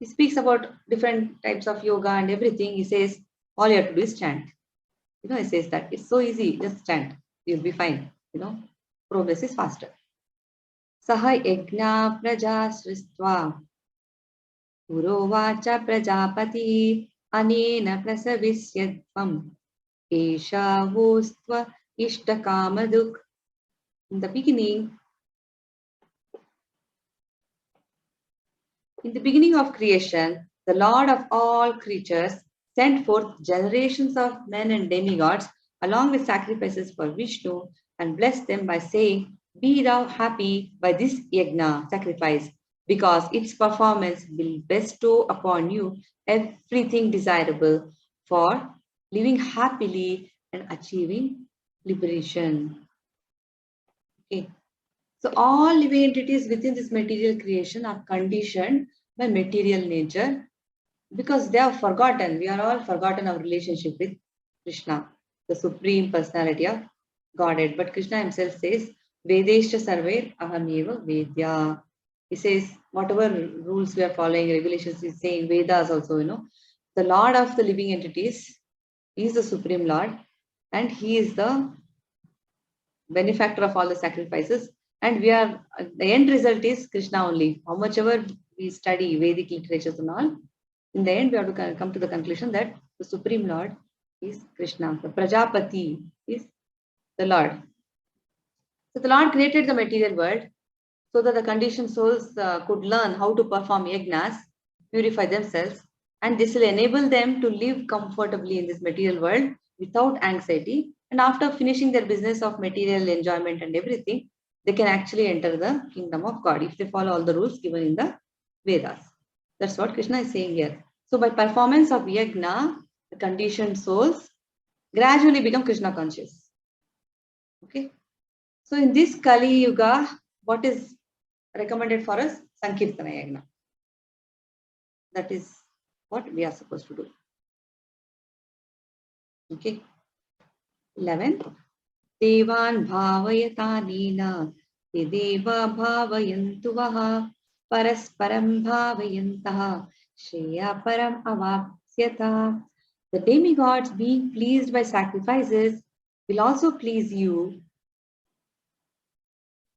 He speaks about different types of yoga and everything. He says, all you have to do is chant. He says that it's so easy, just chant. You'll be fine. Progress is faster. Saha yajna praja sristva purovacha prajapati anena prasavisyadvam esha vostva ishtakamaduk. In the beginning of creation, the Lord of all creatures sent forth generations of men and demigods along with sacrifices for Vishnu and blessed them by saying, "Be thou happy by this yajna, sacrifice, because its performance will bestow upon you everything desirable for living happily and achieving liberation." Okay. So all living entities within this material creation are conditioned by material nature because they have forgotten. We are all forgotten our relationship with Krishna, the supreme personality of Godhead. But Krishna himself says, Vedesha sarver ahameva vedya. He says, whatever rules we are following, regulations, he's saying, Vedas also, the Lord of the living entities is the Supreme Lord, and he is the benefactor of all the sacrifices. And we are, the end result is Krishna only. How much ever we study Vedic literatures and all, in the end, we have to come to the conclusion that the Supreme Lord is Krishna. The Prajapati is the Lord. So the Lord created the material world so that the conditioned souls could learn how to perform yajnas, purify themselves, and this will enable them to live comfortably in this material world without anxiety. And after finishing their business of material enjoyment and everything, they can actually enter the kingdom of God if they follow all the rules given in the Vedas. That's what Krishna is saying here. So by performance of yajna, the conditioned souls gradually become Krishna conscious. Okay. So in this Kali Yuga, what is recommended for us? Sankirtana yajna. That is what we are supposed to do. Okay. 11. Devan bhavayatanina deva bhavayantu vaha parasparam bhavayantaha shreya param avapsyata. The demigods, being pleased by sacrifices, will also please you.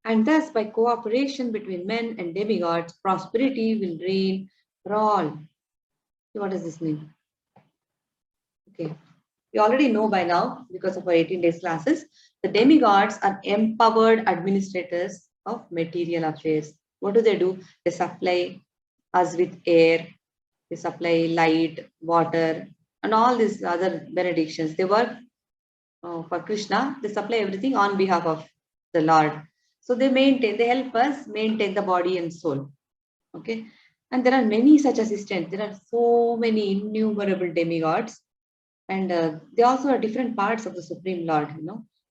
And thus, by cooperation between men and demigods, prosperity will reign for all. So what does this mean? Okay. We already know by now, because of our 18 days classes, the demigods are empowered administrators of material affairs. What do? They supply us with air, they supply light, water, and all these other benedictions. They work for Krishna. They supply everything on behalf of the Lord. So they help us maintain the body and soul. Okay. And there are many such assistants. There are so many innumerable demigods. And they also are different parts of the Supreme Lord.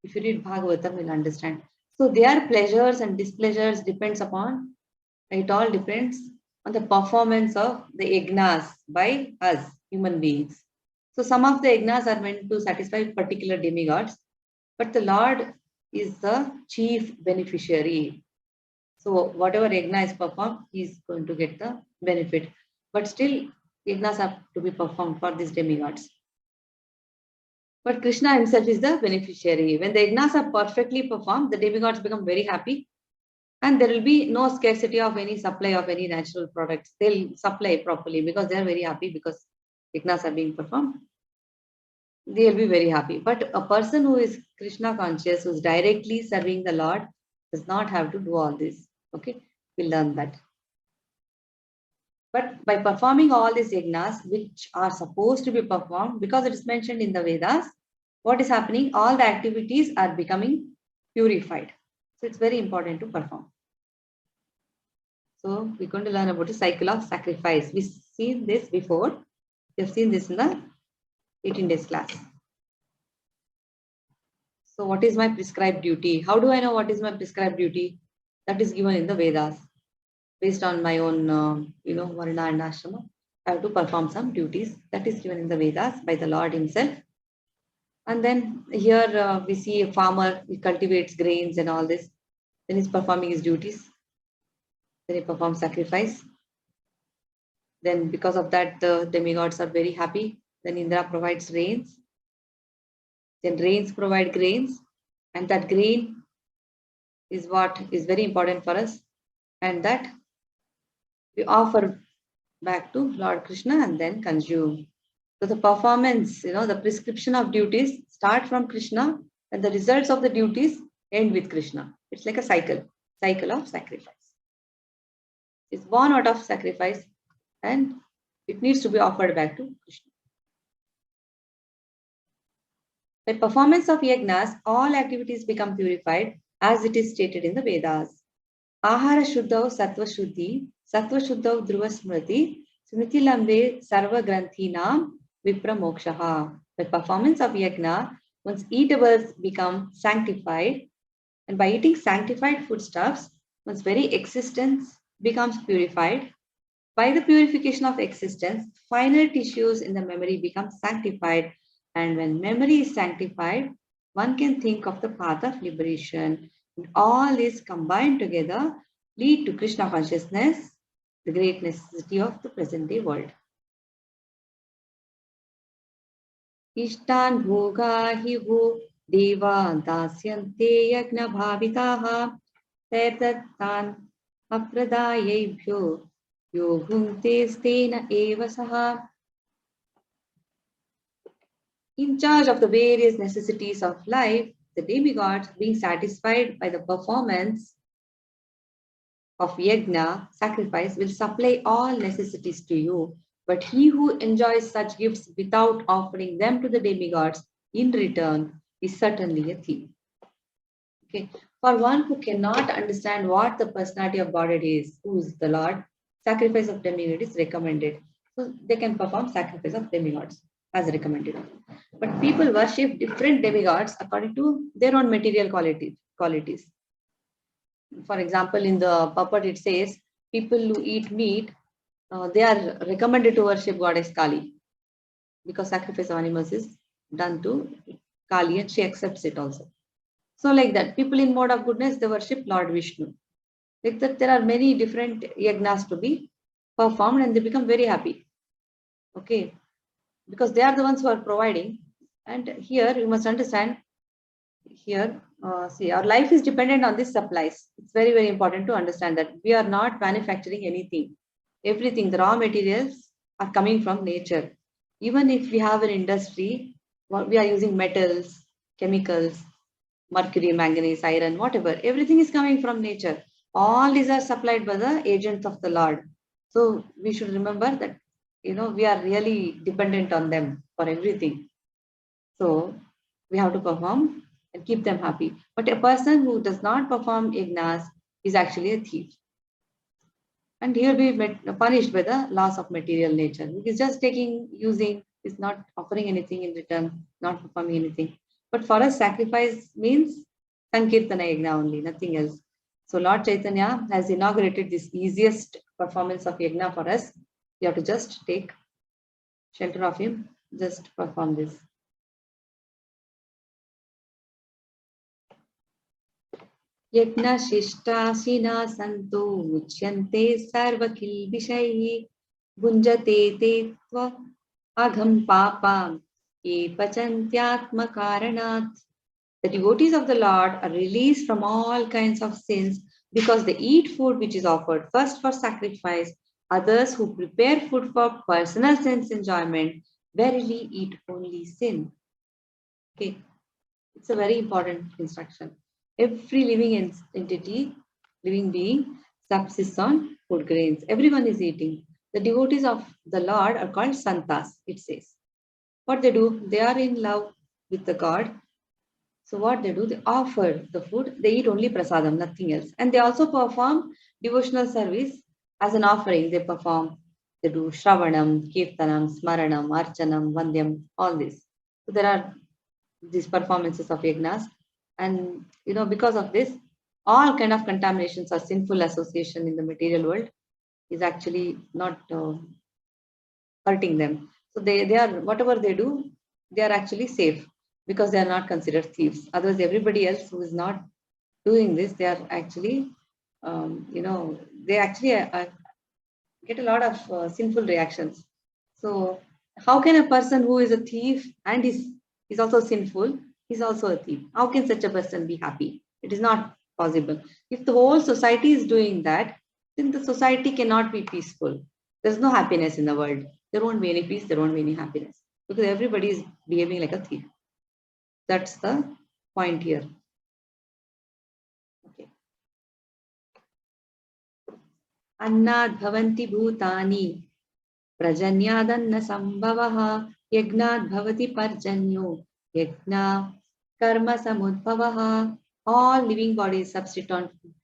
If you read Bhagavatam, you'll understand. So their pleasures and displeasures it all depends on the performance of the yajnas by us, human beings. So some of the yajnas are meant to satisfy particular demigods, but the Lord is the chief beneficiary. So whatever yajna is performed, he is going to get the benefit. But still, yajnas have to be performed for these demigods. But Krishna himself is the beneficiary. When the yajnas are perfectly performed, the demigods become very happy. And there will be no scarcity of any supply of any natural products. They'll supply properly because they're very happy because yajnas are being performed. They'll be very happy. But a person who is Krishna conscious, who's directly serving the Lord, does not have to do all this. Okay, we learn that. But by performing all these yajnas, which are supposed to be performed, because it is mentioned in the Vedas, what is happening? All the activities are becoming purified. So it's very important to perform. So we're going to learn about the cycle of sacrifice. We've seen this before. We've seen this in the 18 days class. So what is my prescribed duty? How do I know what is my prescribed duty? That is given in the Vedas. Based on my own, Varna and Ashrama, I have to perform some duties. That is given in the Vedas by the Lord himself. And then here we see a farmer, he cultivates grains and all this. Then he's performing his duties. Then he performs sacrifice. Then because of that, the demigods are very happy. Then Indra provides rains. Then rains provide grains. And that grain is what is very important for us. And that we offer back to Lord Krishna and then consume. So the performance, the prescription of duties start from Krishna and the results of the duties end with Krishna. It's like a cycle of sacrifice. It's born out of sacrifice and it needs to be offered back to Krishna. By performance of yajnas, all activities become purified as it is stated in the Vedas. Ahara shuddhav sattva shuddhi, sattva shuddhav dhruva smriti, smriti lambe sarva granthinam vipra mokshaha. By performance of yajna, one's eatables become sanctified, and by eating sanctified foodstuffs, one's very existence becomes purified. By the purification of existence, finer tissues in the memory become sanctified, and when memory is sanctified, one can think of the path of liberation. And all these combined together lead to Krishna consciousness, the great necessity of the present day world. Ishtan bhoga hi ho deva dasyante yagna bhavitaha tertattan apradayebhyo yo bhunte stena eva saha. In charge of the various necessities of life, the demigods, being satisfied by the performance of yajna, sacrifice, will supply all necessities to you. But he who enjoys such gifts without offering them to the demigods in return is certainly a thief. Okay. For one who cannot understand what the personality of Godhead is, who is the Lord, sacrifice of demigod is recommended. So they can perform sacrifice of demigods as recommended. But people worship different demigods according to their own material qualities. For example, in the purport it says, people who eat meat, they are recommended to worship goddess Kali, because sacrifice of animals is done to Kali and she accepts it also. So like that, people in mode of goodness, they worship Lord Vishnu. Like that, there are many different yajnas to be performed and they become very happy. Okay, because they are the ones who are providing. And here you must understand, here, see, our life is dependent on these supplies. It's very, very important to understand that we are not manufacturing anything. Everything, the raw materials are coming from nature. Even if we have an industry, we are using metals, chemicals, mercury, manganese, iron, whatever. Everything is coming from nature. All these are supplied by the agents of the Lord. So we should remember that, we are really dependent on them for everything. So we have to perform and keep them happy. But a person who does not perform yajnas is actually a thief. And he will be punished by the laws of material nature. He is just using, is not offering anything in return, not performing anything. But for us, sacrifice means Sankirtana yajna only, nothing else. So Lord Chaitanya has inaugurated this easiest performance of yajna for us. You have to just take shelter of him, just perform this. Yajna shishta sina santo muchyante sarvakil vishai bhunjate te tva agham papa ye pachantyatma karanat. The devotees of the Lord are released from all kinds of sins because they eat food which is offered first for sacrifice. Others who prepare food for personal sense enjoyment verily eat only sin. Okay, it's a very important instruction. Every living entity living being subsists on food grains. Everyone is eating. The devotees of the Lord are called santas, it says. What they do? They are in love with the God. So what they do? They offer the food. They eat only prasadam, nothing else. And they also perform devotional service as an offering. They perform, they do Shravanam, Kirtanam, Smaranam, Archanam, Vandyam, all this. So there are these performances of yagnas. And because of this, all kind of contaminations or sinful association in the material world is actually not hurting them. So they are, whatever they do, they are actually safe because they are not considered thieves. Otherwise, everybody else who is not doing this, they are actually, they actually get a lot of sinful reactions. So how can a person who is a thief and is also sinful, is also a thief? How can such a person be happy? It is not possible. If the whole society is doing that, then the society cannot be peaceful. There's no happiness in the world. There won't be any peace, there won't be any happiness. Because everybody is behaving like a thief. That's the point here. Okay. Annad bhavanti bhutani prajanyadana sambhavaha yagnad bhavati parjanyo yagna karma samudbhavaha. All living bodies subsist on food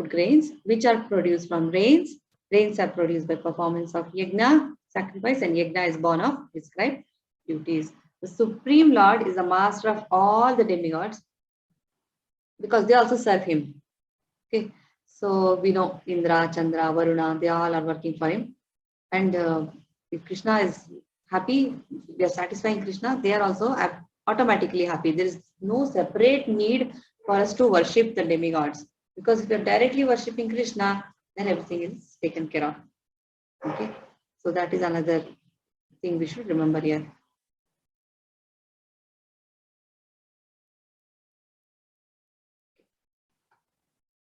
grains which are produced from rains. Rains are produced by performance of yagna, sacrifice, and yagna is born of prescribed duties. The Supreme Lord is the master of all the demigods because they also serve him. Okay, so we know Indra, Chandra, Varuna, they all are working for him. And if Krishna is happy, we are satisfying Krishna, they are also automatically happy. There is no separate need for us to worship the demigods. Because if you are directly worshipping Krishna, then everything is taken care of. Okay, so that is another thing we should remember here.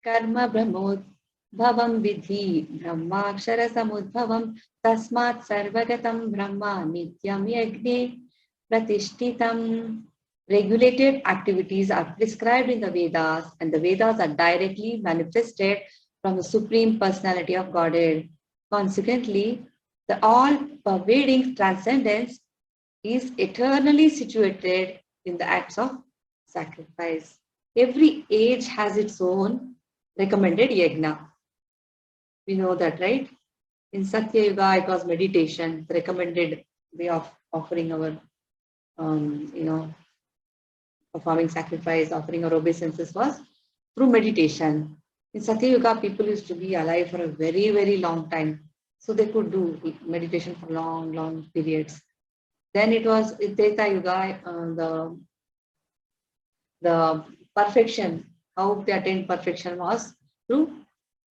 Karma brahmodbhavam vidhi brahmakshara samudbhavam tasmat sarvagatam brahma nityam yagne pratishtitam. Regulated activities are prescribed in the Vedas, and the Vedas are directly manifested from the Supreme Personality of Godhead. Consequently, the all-pervading transcendence is eternally situated in the acts of sacrifice. Every age has its own recommended yagna. We know that, right? In Satya Yuga, it was meditation, the recommended way of offering our, performing sacrifice, offering our obeisances was through meditation. In Satya Yuga, people used to be alive for a very, very long time. So they could do meditation for long, long periods. Then it was in Treta Yuga, the perfection, how they attained perfection was through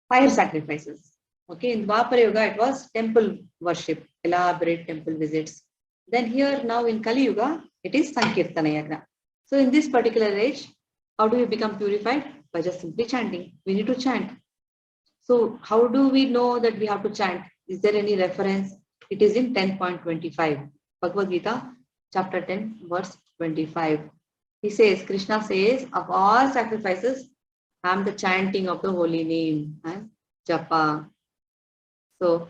fire sacrifices. Okay, in Dwapara Yuga, it was temple worship, elaborate temple visits. Then here now in Kali Yuga, it is Sankirtana Yagna. So in this particular age, how do we become purified? By just simply chanting. We need to chant. So how do we know that we have to chant? Is there any reference? It is in 10.25. Bhagavad-Gita, chapter 10, verse 25. He says, Krishna says, of all sacrifices, I am the chanting of the holy name and japa. So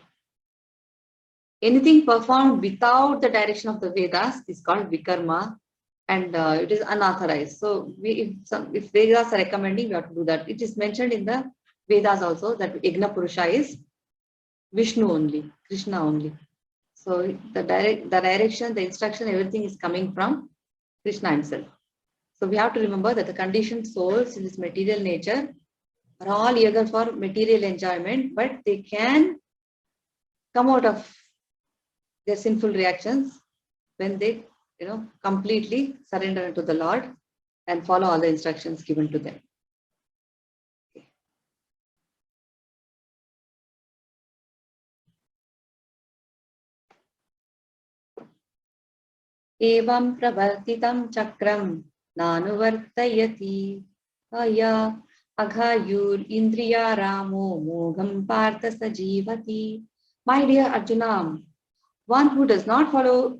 anything performed without the direction of the Vedas is called vikarma, and it is unauthorized. So if Vedas are recommending, we have to do that. It is mentioned in the Vedas also that Yagna Purusha is Vishnu only, Krishna only. So the direction, the instruction, everything is coming from Krishna himself. So we have to remember that the conditioned souls in this material nature are all eager for material enjoyment, but they can come out of their sinful reactions when they completely surrender to the Lord and follow all the instructions given to them. Okay. Evam pravartitam chakram nanuvartayati aya aghayur indriya ramo mogam partha sajivati. My dear Arjuna, one who does not follow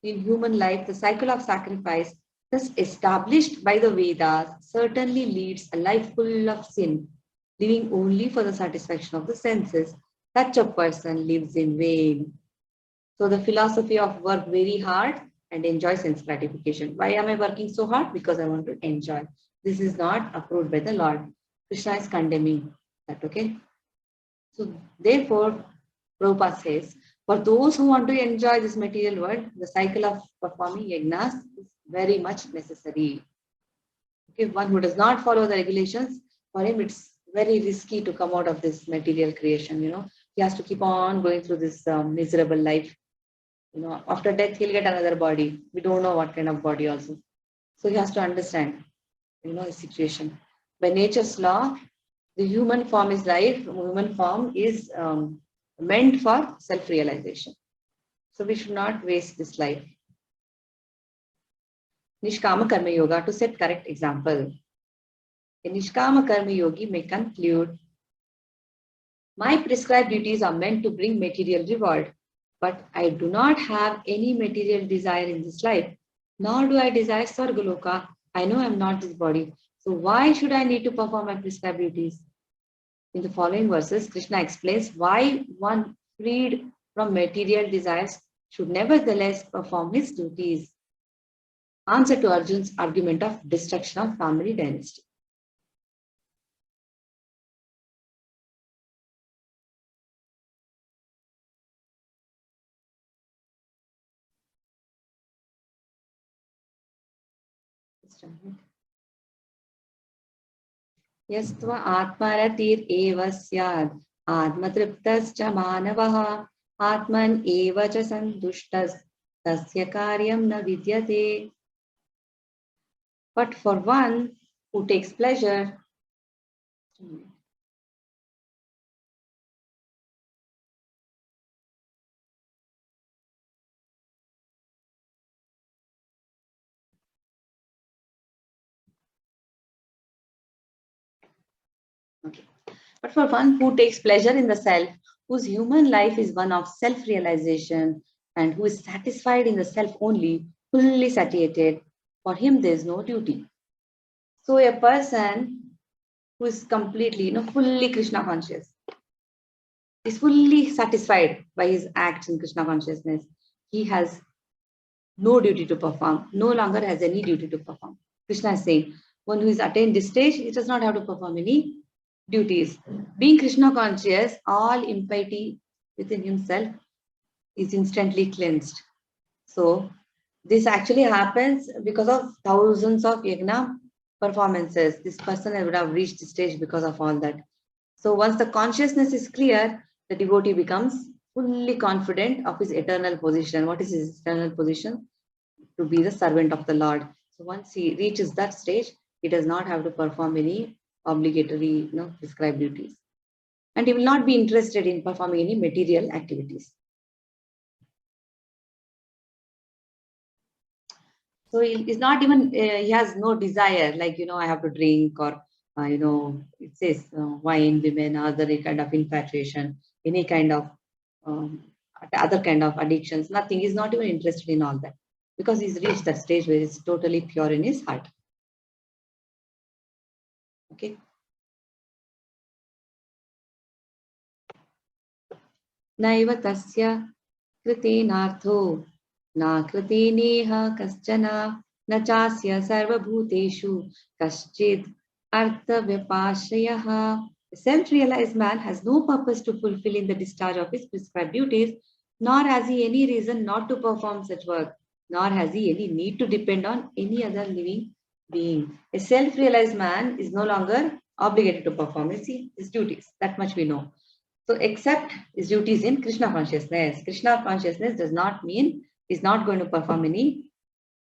in human life the cycle of sacrifice thus established by the Vedas, certainly leads a life full of sin, living only for the satisfaction of the senses. Such a person lives in vain. So the philosophy of work very hard and enjoy sense gratification. Why am I working so hard? Because I want to enjoy. This is not approved by the Lord. Krishna is condemning that, okay? So therefore, Prabhupada says, for those who want to enjoy this material world, the cycle of performing yajnas is very much necessary. Okay, one who does not follow the regulations, for him it's very risky to come out of this material creation. He has to keep on going through this miserable life. After death, he'll get another body. We don't know what kind of body also. So he has to understand, his situation. By nature's law, the human form is life. Human form is meant for self-realization. So we should not waste this life. Nishkama Karma Yoga, to set correct example. A Nishkama Karma Yogi may conclude, my prescribed duties are meant to bring material reward, but I do not have any material desire in this life, nor do I desire Sargaloka. I know I am not this body. So why should I need to perform my prescribed duties? In the following verses, Krishna explains why one freed from material desires should nevertheless perform his duties. Answer to Arjun's argument of destruction of family dynasty. Yastva atmaratir eva syad atmatryptascha manavah atman eva cha santushtas tasya karyam na vidyate. But for one who takes pleasure, okay. But for one who takes pleasure in the self, whose human life is one of self-realization and who is satisfied in the self only, fully satiated, for him there is no duty. So a person who is completely, fully Krishna conscious, is fully satisfied by his acts in Krishna consciousness, he has no duty to perform, no longer has any duty to perform. Krishna is saying, one who is attained this stage, he does not have to perform any duties. Being Krishna conscious, all impiety within himself is instantly cleansed. So this actually happens because of thousands of yajna performances. This person would have reached this stage because of all that. So once the consciousness is clear, the devotee becomes fully confident of his eternal position. What is his eternal position? To be the servant of the Lord. So once he reaches that stage, he does not have to perform any obligatory, prescribed duties. And he will not be interested in performing any material activities. So he is not even, he has no desire, like, I have to drink or, it says wine, women, other kind of infatuation, any kind of other kind of addictions, nothing. He's not even interested in all that because he's reached that stage where it's totally pure in his heart. Okay. Naiva tasya kritinartho na kritineha kaschana na chasya sarvabhuteshu kaschid artha vyapashayaha. A self-realized man has no purpose to fulfill in the discharge of his prescribed duties, nor has he any reason not to perform such work, nor has he any need to depend on any other living being. A self-realized man is no longer obligated to perform his duties. That much we know. So except his duties in Krishna consciousness. Krishna consciousness does not mean he's not going to perform any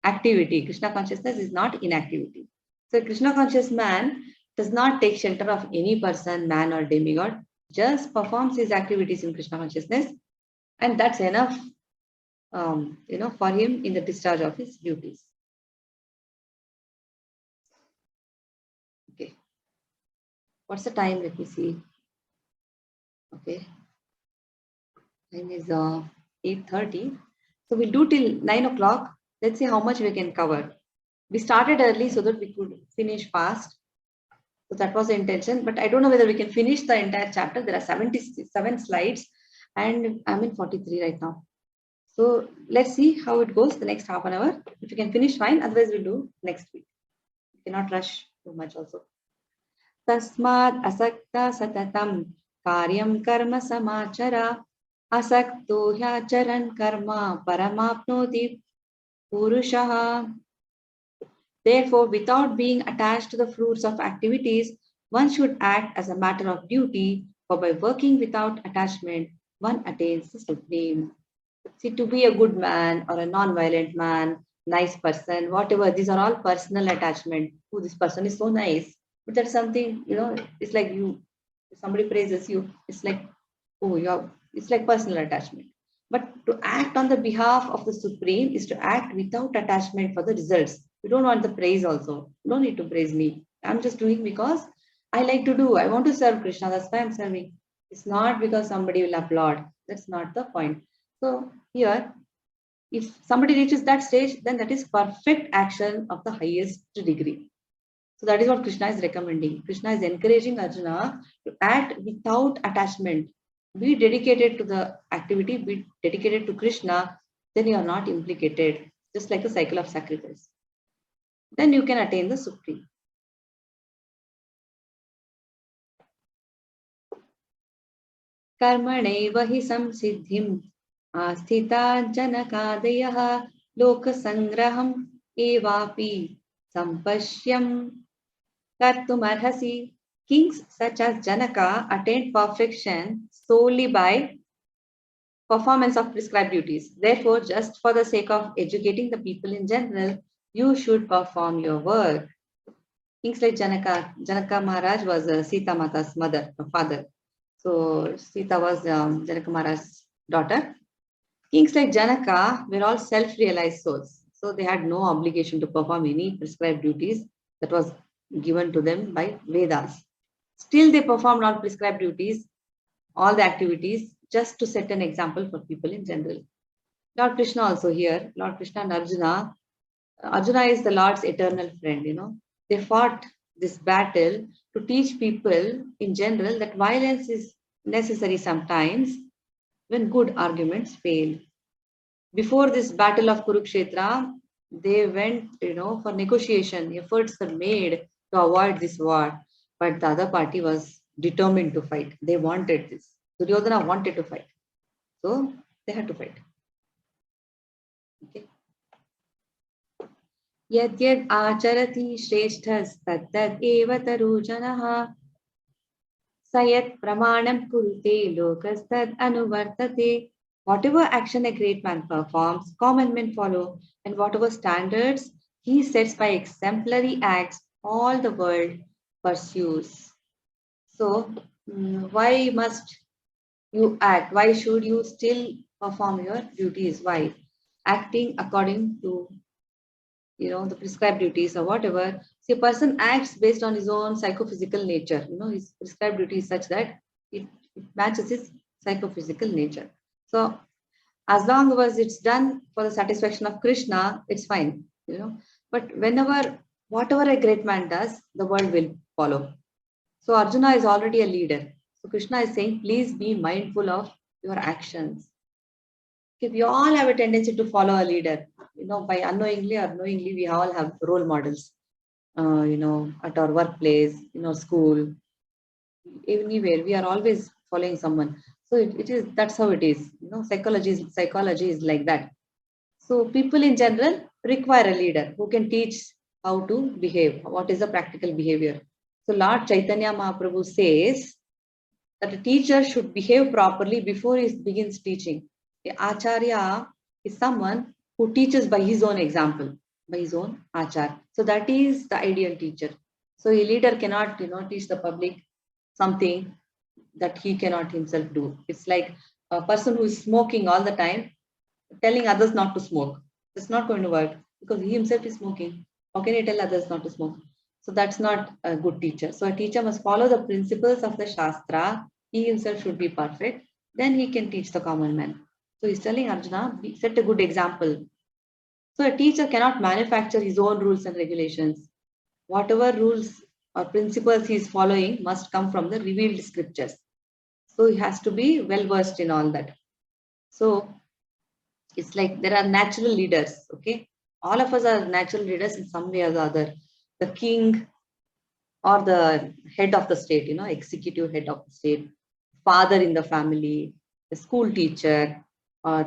activity. Krishna consciousness is not inactivity. So a Krishna conscious man does not take shelter of any person, man or demigod, just performs his activities in Krishna consciousness, and that's enough, for him in the discharge of his duties. Okay. What's the time? Let me see. Okay. Time is 8:30. So we'll do till 9 o'clock. Let's see how much we can cover. We started early so that we could finish fast. So that was the intention, but I don't know whether we can finish the entire chapter. There are 77 slides and I'm in 43 right now. So let's see how it goes the next half an hour. If you can finish, fine. Otherwise, we'll do next week. You cannot rush too much also. Tasmad asakta satatam karyam karma samachara asakto hyacharan karma paramapnoti purushaha. Therefore, without being attached to the fruits of activities, one should act as a matter of duty, for by working without attachment, one attains the supreme. See, to be a good man or a non-violent man, nice person, whatever, these are all personal attachment. Oh, this person is so nice. But that's something, it's like if somebody praises you, it's like, oh, it's like personal attachment. But to act on the behalf of the Supreme is to act without attachment for the results. You don't want the praise also. You don't need to praise me. I'm just doing because I like to do. I want to serve Krishna. That's why I'm serving. It's not because somebody will applaud. That's not the point. So here, if somebody reaches that stage, then that is perfect action of the highest degree. So that is what Krishna is recommending. Krishna is encouraging Arjuna to act without attachment. Be dedicated to the activity, be dedicated to Krishna, then you are not implicated, just like the cycle of sacrifice. Then you can attain the Supreme. कर्मणैव हि संसिद्धिम् आस्थिता जनकादयः लोकसंग्रहम् एवापि सम्पश्यम् कर्तुमर्हसि. Kings such as Janaka attained perfection solely by performance of prescribed duties. Therefore, just for the sake of educating the people in general, you should perform your work. Kings like Janaka Maharaj was Sita Mata's father. So Sita was Janaka Maharaj's daughter. Kings like Janaka were all self-realized souls. So they had no obligation to perform any prescribed duties that was given to them by Vedas. Still, they performed all prescribed duties, all the activities, just to set an example for people in general. Lord Krishna also here, Lord Krishna and Arjuna. Arjuna is the Lord's eternal friend, They fought this battle to teach people in general that violence is necessary sometimes when good arguments fail. Before this battle of Kurukshetra, they went, for negotiation. Efforts were made to avoid this war. But the other party was determined to fight. They wanted this. Duryodhana wanted to fight. So they had to fight. Okay. Yad yad acharati shreshthas tattad eva tarujanah sayat pramanam kurute lokastad anuvartate. Whatever action a great man performs, common men follow, and whatever standards he sets by exemplary acts, all the world pursues. So, why must you act? Why should you still perform your duties? Why? Acting according to, the prescribed duties or whatever. See, a person acts based on his own psychophysical nature. His prescribed duty is such that it matches his psychophysical nature. So, as long as it's done for the satisfaction of Krishna, it's fine, But whatever a great man does, the world will follow. So Arjuna is already a leader. So Krishna is saying, please be mindful of your actions. Okay, we all have a tendency to follow a leader. By unknowingly or knowingly, we all have role models. At our workplace, in our school, anywhere, we are always following someone. So that's how it is. Psychology is like that. So people in general require a leader who can teach how to behave. What is the practical behavior? So Lord Chaitanya Mahaprabhu says that a teacher should behave properly before he begins teaching. The Acharya is someone who teaches by his own example, by his own Achar. So that is the ideal teacher. So a leader cannot, teach the public something that he cannot himself do. It's like a person who is smoking all the time, telling others not to smoke. It's not going to work because he himself is smoking. How can he tell others not to smoke? So that's not a good teacher. So a teacher must follow the principles of the Shastra. He himself should be perfect. Then he can teach the common man. So he's telling Arjuna, set a good example. So a teacher cannot manufacture his own rules and regulations. Whatever rules or principles he is following must come from the revealed scriptures. So he has to be well versed in all that. So it's like there are natural leaders, okay? All of us are natural leaders in some way or the other. The king or the head of the state, executive head of the state, father in the family, the school teacher, or,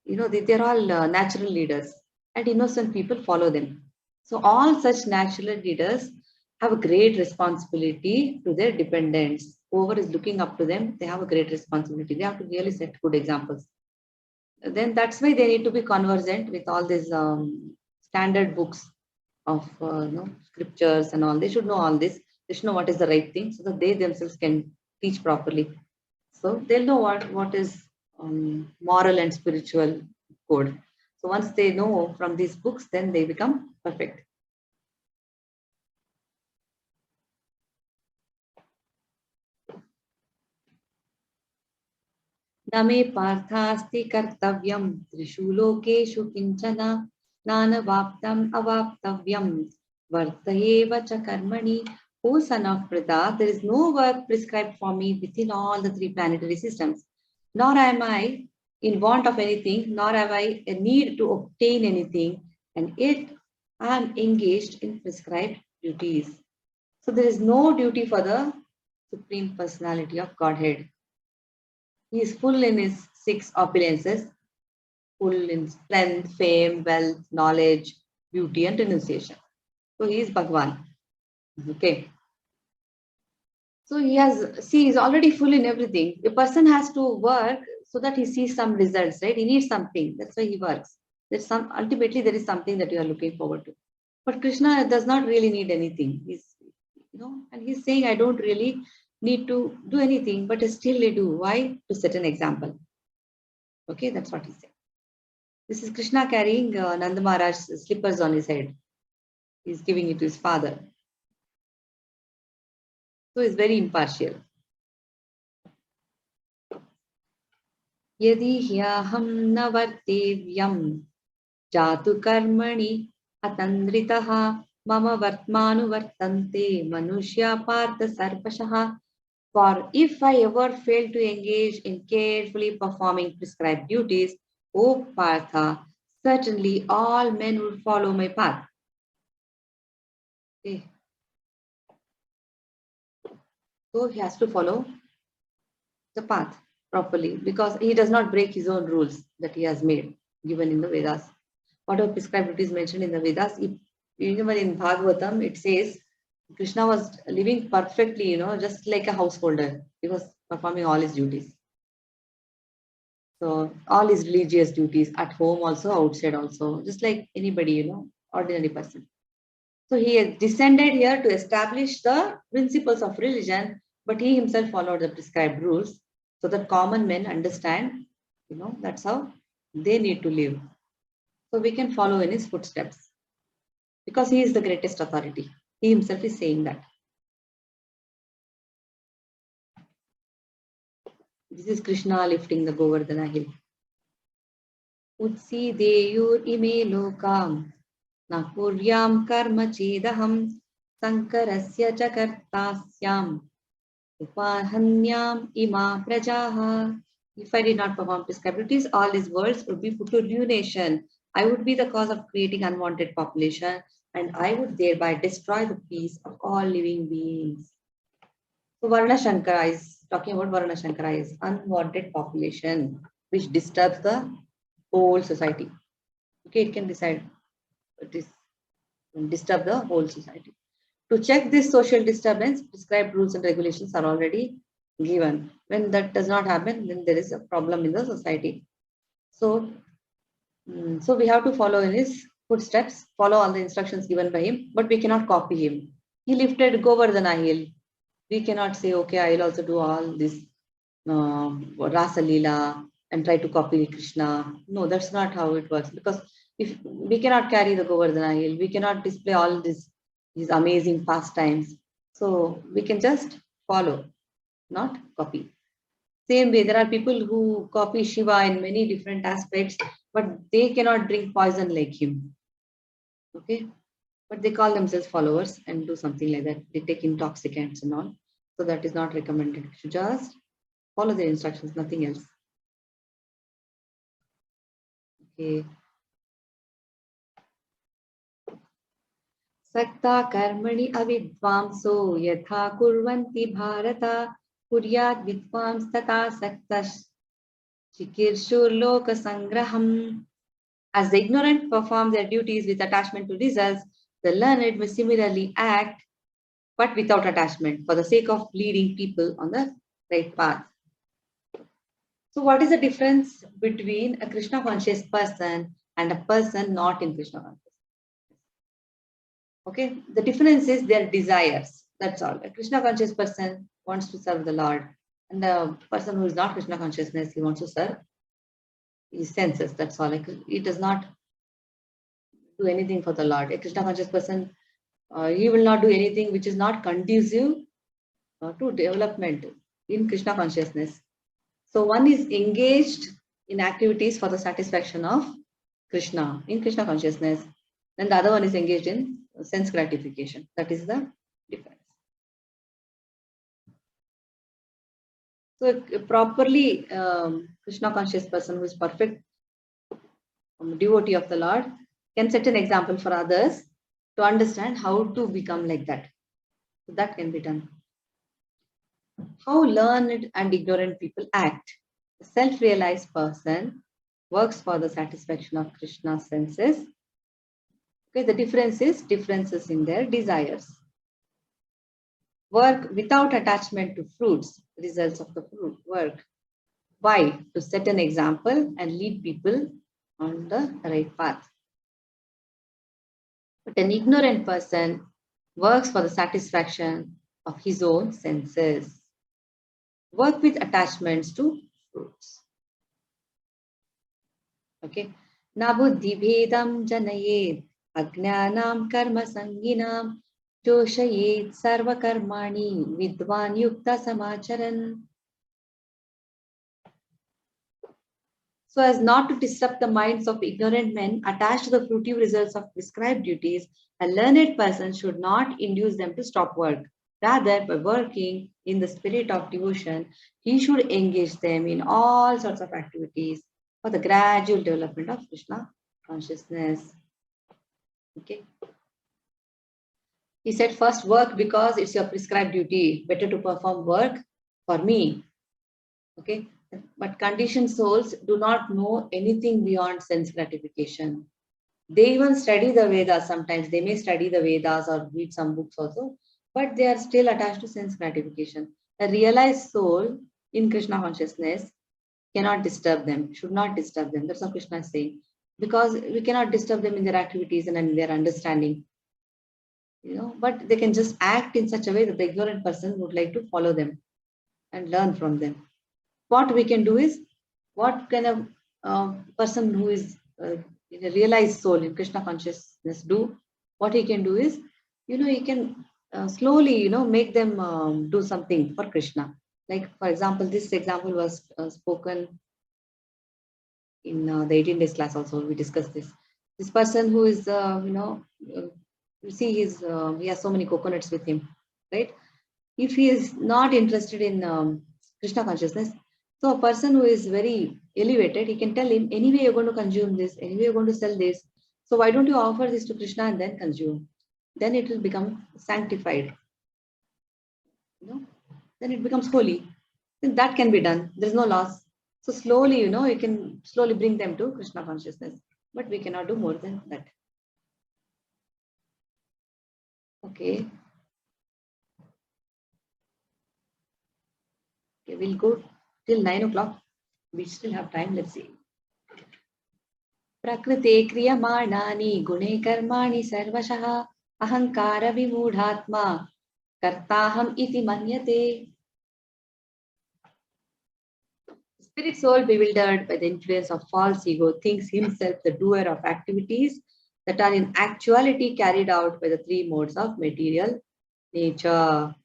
they're all natural leaders, and innocent people follow them. So all such natural leaders have a great responsibility to their dependents. Whoever is looking up to them, they have a great responsibility. They have to really set good examples. Then that's why they need to be conversant with all these standard books of scriptures and all. They should know all this. They should know what is the right thing so that they themselves can teach properly. So they'll know what is moral and spiritual code. So once they know from these books, then they become perfect. Name parthasti kartavyam trishu lokeshu kinchana nanavaptam avaptavyam vartayeva cha karmani. O son of Pritha, there is no work prescribed for me within all the three planetary systems. Nor am I in want of anything, nor have I a need to obtain anything, and yet I am engaged in prescribed duties. So there is no duty for the Supreme Personality of Godhead. He is full in his six opulences, full in strength, fame, wealth, knowledge, beauty, and renunciation. So he is Bhagwan. Okay. So he's already full in everything. A person has to work so that he sees some results, right? He needs something. That's why he works. Ultimately there is something that you are looking forward to. But Krishna does not really need anything. And he's saying, I don't really need to do anything, but still I do. Why? To set an example. Okay, that's what he said. This is Krishna carrying Nanda Maharaj's slippers on his head. He's giving it to his father. So he's very impartial. Yadi hyaham na vartevyam jatu karmani atandritaha mama vartmanu vartante manushya partha sarvashaha. For if I ever fail to engage in carefully performing prescribed duties, O Partha, certainly all men would follow my path. Okay. So he has to follow the path properly because he does not break his own rules that he has made, given in the Vedas. Whatever prescribed duties mentioned in the Vedas, even in Bhagavatam, it says Krishna was living perfectly, just like a householder. He was performing all his duties. So all his religious duties at home also, outside also, just like anybody, ordinary person. So he has descended here to establish the principles of religion, but he himself followed the prescribed rules so that common men understand, that's how they need to live. So we can follow in his footsteps because he is the greatest authority. He himself is saying that. This is Krishna lifting the Govardhana hill. Utsi deyur ime lokam na puryam karma chedaham sankarasya cha kartasyam upahanyam ima prajaha. If I did not perform prescribed duties, all these worlds would be put to ruination. I would be the cause of creating unwanted population, and I would thereby destroy the peace of all living beings. So Varna Shankara is talking about Varna Shankara is unwanted population, which disturbs the whole society. Okay, it can disturb the whole society. To check this social disturbance, prescribed rules and regulations are already given. When that does not happen, then there is a problem in the society. So we have to follow in his footsteps, follow all the instructions given by him, but we cannot copy him. He lifted Govardhana hill. We cannot say, okay, I'll also do all this Rasa Leela and try to copy Krishna. No, that's not how it works. Because if we cannot carry the Govardhana hill, we cannot display all these amazing pastimes. So we can just follow, not copy. Same way, there are people who copy Shiva in many different aspects, but they cannot drink poison like him. Okay, but they call themselves followers and do something like that. They take intoxicants and all. So that is not recommended. You should just follow the instructions, nothing else. Okay. Sakta karmani avidvamso yatha kurvanti bharata kuryat vidvams tata saktash chikirshur loka sangraham. As the ignorant perform their duties with attachment to results, the learned may similarly act but without attachment for the sake of leading people on the right path. So what is the difference between a Krishna conscious person and a person not in Krishna consciousness? Okay, the difference is their desires. That's all. A Krishna conscious person wants to serve the Lord, and the person who is not Krishna consciousness, he wants to serve his senses. That's all. Like, he does not do anything for the Lord. A Krishna conscious person, he will not do anything which is not conducive to development in Krishna consciousness. So one is engaged in activities for the satisfaction of Krishna in Krishna consciousness, and the other one is engaged in sense gratification. That is the difference. So a properly Krishna conscious person who is perfect devotee of the Lord can set an example for others to understand how to become like that. So that can be done. How learned and ignorant people act. A self-realized person works for the satisfaction of Krishna's senses. Okay, the difference is differences in their desires. Work without attachment to fruits, results of the fruit work. Why? To set an example and lead people on the right path. But an ignorant person works for the satisfaction of his own senses. Work with attachments to fruits. Okay. Nabuddhi bhedam janayed ajnanam karma sanginam joshayed sarva karmani vidvan yukta samacharan. So as not to disrupt the minds of ignorant men attached to the fruitive results of prescribed duties, a learned person should not induce them to stop work. Rather, by working in the spirit of devotion, he should engage them in all sorts of activities for the gradual development of Krishna consciousness. Okay. He said, first work because it's your prescribed duty. Better to perform work for me. Okay. But conditioned souls do not know anything beyond sense gratification. They even study the Vedas sometimes. They may study the Vedas or read some books also, but they are still attached to sense gratification. A realized soul in Krishna consciousness cannot disturb them, should not disturb them. That's what Krishna is saying. Because we cannot disturb them in their activities and in their understanding. But they can just act in such a way that the ignorant person would like to follow them and learn from them. What we can do is, what kind of person who is in a realized soul in Krishna consciousness do? What he can do is, he can slowly, make them do something for Krishna. Like, for example, this example was spoken in the 18 days class also. We discussed this. This person who is, you see, he has so many coconuts with him, right? If he is not interested in Krishna consciousness, so a person who is very elevated, he can tell him, anyway you're going to consume this, anyway you're going to sell this. So why don't you offer this to Krishna and then consume? Then it will become sanctified. Then it becomes holy. Then that can be done. There's no loss. So slowly, you can slowly bring them to Krishna consciousness. But we cannot do more than that. Okay. Okay, we'll go till 9 o'clock. We still have time. Let's see. Prakrite kriyamānāni gune karmāni sarvashah ahankara vimūಢātma kartāham iti manyate. Spirit soul bewildered by the influence of false ego thinks himself the doer of activities that are in actuality carried out by the three modes of material nature.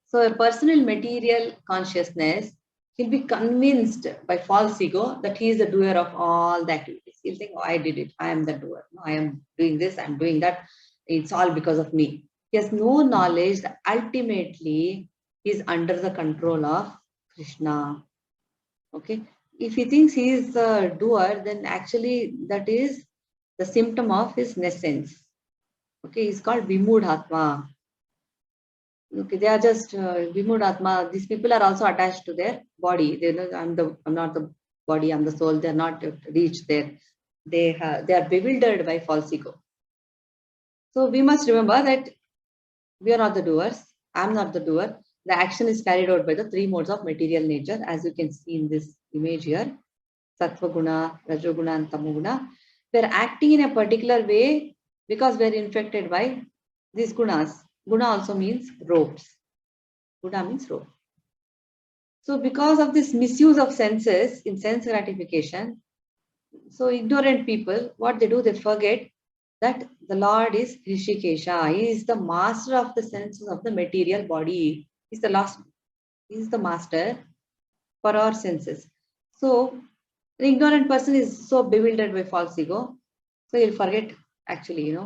So a personal material consciousness he'll be convinced by false ego that he is the doer of all the activities. He'll think, oh, I did it. I am the doer. No, I am doing this. I'm doing that. It's all because of me. He has no knowledge that ultimately he is under the control of Krishna. Okay. If he thinks he is the doer, then actually that is the symptom of his nescience. Okay. He's called Vimudhatma. Okay, they are just Vimudhatma. These people are also attached to their body. They know I'm not the body, I'm the soul. They're not reached there. They are bewildered by false ego. So we must remember that we are not the doers. I'm not the doer. The action is carried out by the three modes of material nature, as you can see in this image here. Sattva guna, Rajoguna, and Tamoguna. We're acting in a particular way because we're infected by these gunas. Guna also means ropes. Guna means rope. So because of this misuse of senses in sense gratification, so ignorant people, what they do, they forget that the Lord is Rishikesha. He is the master of the senses of the material body. He's the master for our senses. So the ignorant person is so bewildered by false ego, so he'll forget actually,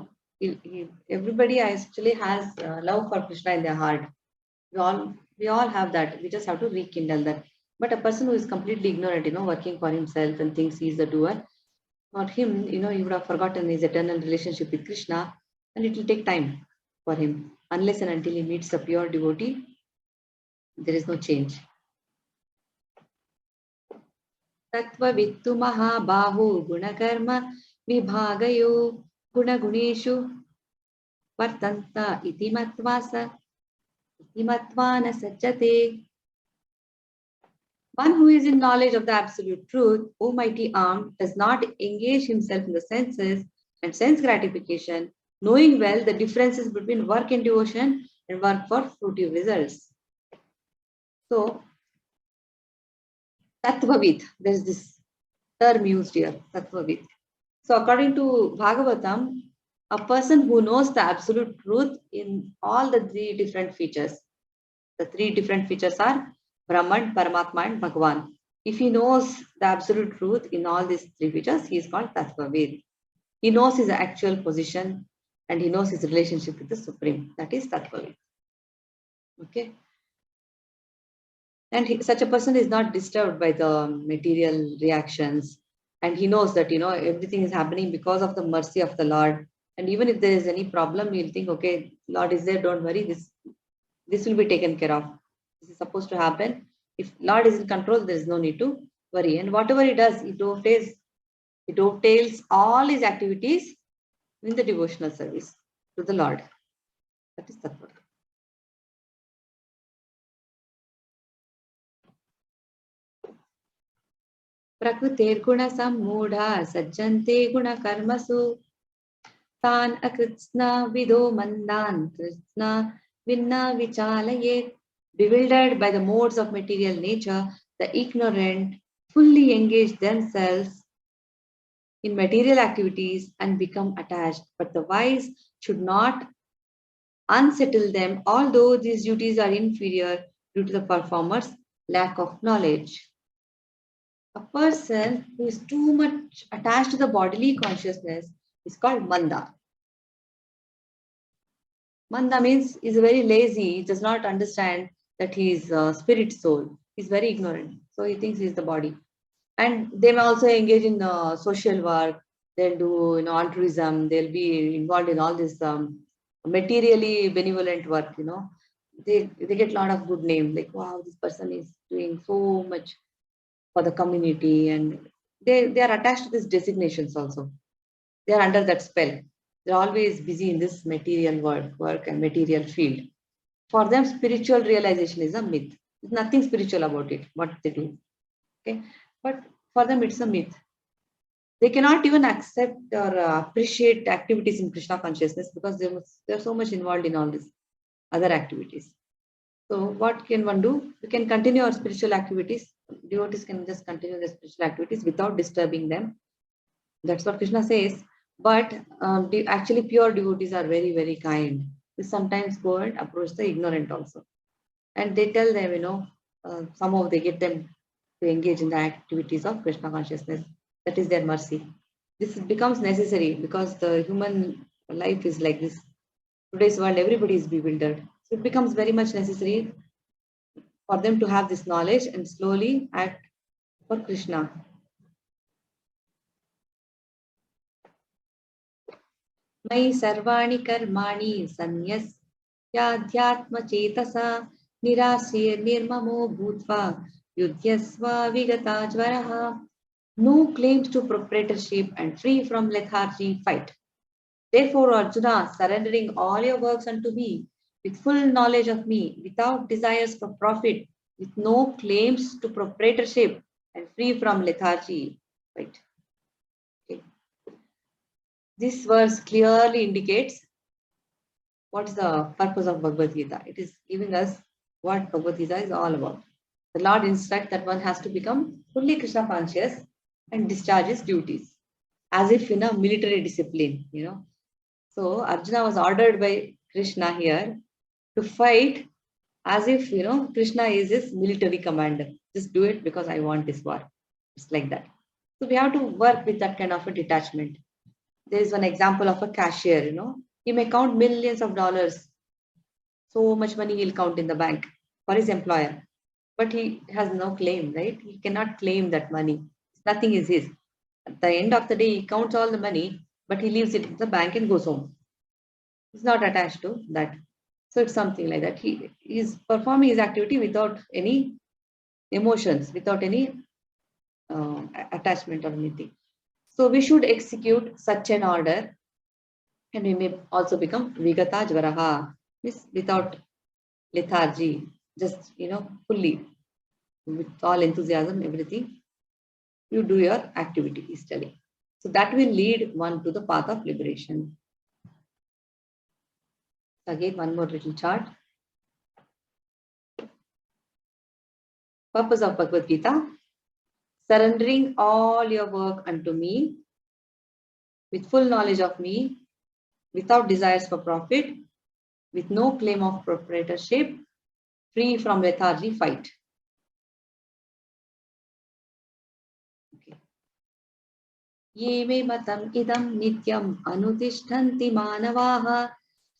everybody actually has love for Krishna in their heart. We all have that. We just have to rekindle that. But a person who is completely ignorant, working for himself and thinks he's the doer, for him, he would have forgotten his eternal relationship with Krishna, and it will take time for him. Unless and until he meets a pure devotee, there is no change. Tattva vittu mahabahu gunakarma vibhagayo gunaguneshu vartanta iti matvasa iti matvana sajjate. One who is in knowledge of the absolute truth, O mighty arm, does not engage himself in the senses and sense gratification, knowing well the differences between work in devotion and work for fruitive results. So, Tattvavid, there is this term used here, Tattvavid. So, according to Bhagavatam, a person who knows the absolute truth in all the three different features. The three different features are Brahman, Paramatma, and Bhagavan. If he knows the absolute truth in all these three features, he is called Tattvavid. He knows his actual position and he knows his relationship with the Supreme. That is Tattvavid. Okay. And such a person is not disturbed by the material reactions. And he knows that, everything is happening because of the mercy of the Lord. And even if there is any problem, he'll think, okay, Lord is there, don't worry, this will be taken care of. This is supposed to happen. If Lord is in control, there is no need to worry. And whatever he does, it dovetails all his activities in the devotional service to the Lord. That is Tattva. Prakritir guna sammudha sajjante guna karmasu tan akritsna vido mandan kritsna vinna vichalayet. Bewildered by the modes of material nature, the ignorant fully engage themselves in material activities and become attached. But the wise should not unsettle them, although these duties are inferior due to the performer's lack of knowledge. A person who is too much attached to the bodily consciousness is called Manda. Manda means he's very lazy, he does not understand that he is spirit soul. He's very ignorant. So he thinks he's the body. And they may also engage in social work. They'll do altruism. They'll be involved in all this materially benevolent work. They get a lot of good name. Like, wow, this person is doing so much for the community, and they are attached to these designations also. They are under that spell. They're always busy in this material work and material field. For them, spiritual realization is a myth. There's nothing spiritual about it, what they do. Okay, but for them, it's a myth. They cannot even accept or appreciate activities in Krishna consciousness because they're so much involved in all these other activities. So what can one do? We can continue our spiritual activities. Devotees can just continue their spiritual activities without disturbing them. That's what Krishna says. But actually, pure devotees are very, very kind. We sometimes go and approach the ignorant also. And they tell them, somehow they get them to engage in the activities of Krishna consciousness. That is their mercy. This becomes necessary because the human life is like this. Today's world, everybody is bewildered. So it becomes very much necessary for them to have this knowledge and slowly act for Krishna. Mai sarvani karmani sanyasyaadhyatma chetasa nirasir nirmamo bhutva yudhyasva vigatajvaraha. No claims to proprietorship and free from lethargy, fight. Therefore, Arjuna, surrendering all your works unto me, with full knowledge of me, without desires for profit, with no claims to proprietorship, and free from lethargy. Right. Okay. This verse clearly indicates what is the purpose of Bhagavad-Gita. It is giving us what Bhagavad-Gita is all about. The Lord instructs that one has to become fully Krishna conscious and discharge his duties, as if in a military discipline, So Arjuna was ordered by Krishna here to fight as if, Krishna is his military commander. Just do it because I want this war. It's like that. So we have to work with that kind of a detachment. There is one example of a cashier, He may count millions of dollars. So much money he'll count in the bank for his employer. But he has no claim, right? He cannot claim that money. Nothing is his. At the end of the day, he counts all the money, but he leaves it in the bank and goes home. He's not attached to that. So it's something like that. He is performing his activity without any emotions, without any attachment or anything. So we should execute such an order, and we may also become Vigata Jvaraha, means without lethargy, just fully, with all enthusiasm, everything. You do your activity, he's telling. So that will lead one to the path of liberation. Again, one more little chart. Purpose of Bhagavad Gita: surrendering all your work unto me, with full knowledge of me, without desires for profit, with no claim of proprietorship, free from lethargy, fight. Okay. Ye me matam idam nityam anutishtanti manavaha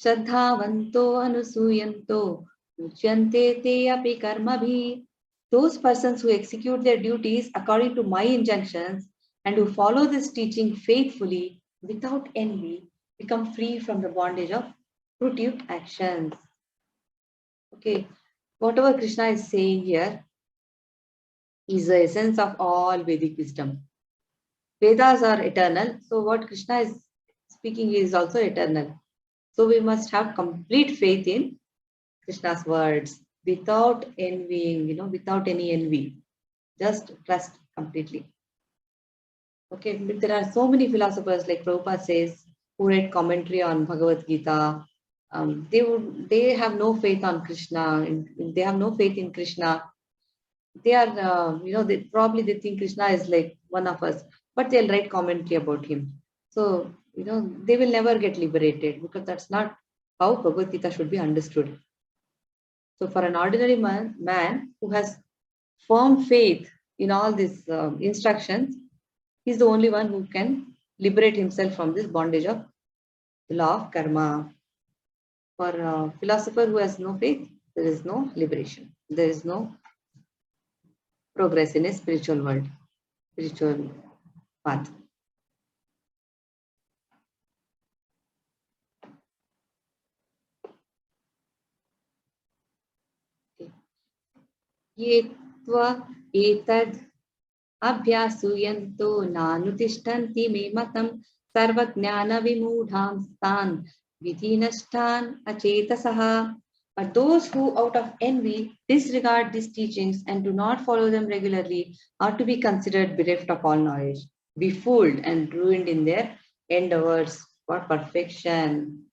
shraddhavanto anusuyanto uchyante te api karmabhi. Those persons who execute their duties according to my injunctions and who follow this teaching faithfully without envy become free from the bondage of fruitive actions. Okay, whatever Krishna is saying here is the essence of all Vedic wisdom. Vedas are eternal, so what Krishna is speaking is also eternal. So we must have complete faith in Krishna's words without envying, without any envy. Just trust completely. Okay, but there are so many philosophers, like Prabhupada says, who write commentary on Bhagavad-Gita. They have no faith on Krishna. They have no faith in Krishna. They are, they think Krishna is like one of us, but they'll write commentary about him. So, they will never get liberated because that's not how Bhagavad Gita should be understood. So for an ordinary man who has firm faith in all these instructions, he's the only one who can liberate himself from this bondage of the law of karma. For a philosopher who has no faith, there is no liberation. There is no progress in a spiritual world, spiritual path. Ye tva etad abhyasuyanto nanutishtanti me matam sarvajnana vimudham stan vidhinashtan achetasaha. But those who out of envy disregard these teachings and do not follow them regularly are to be considered bereft of all knowledge, befooled and ruined in their endeavors for perfection.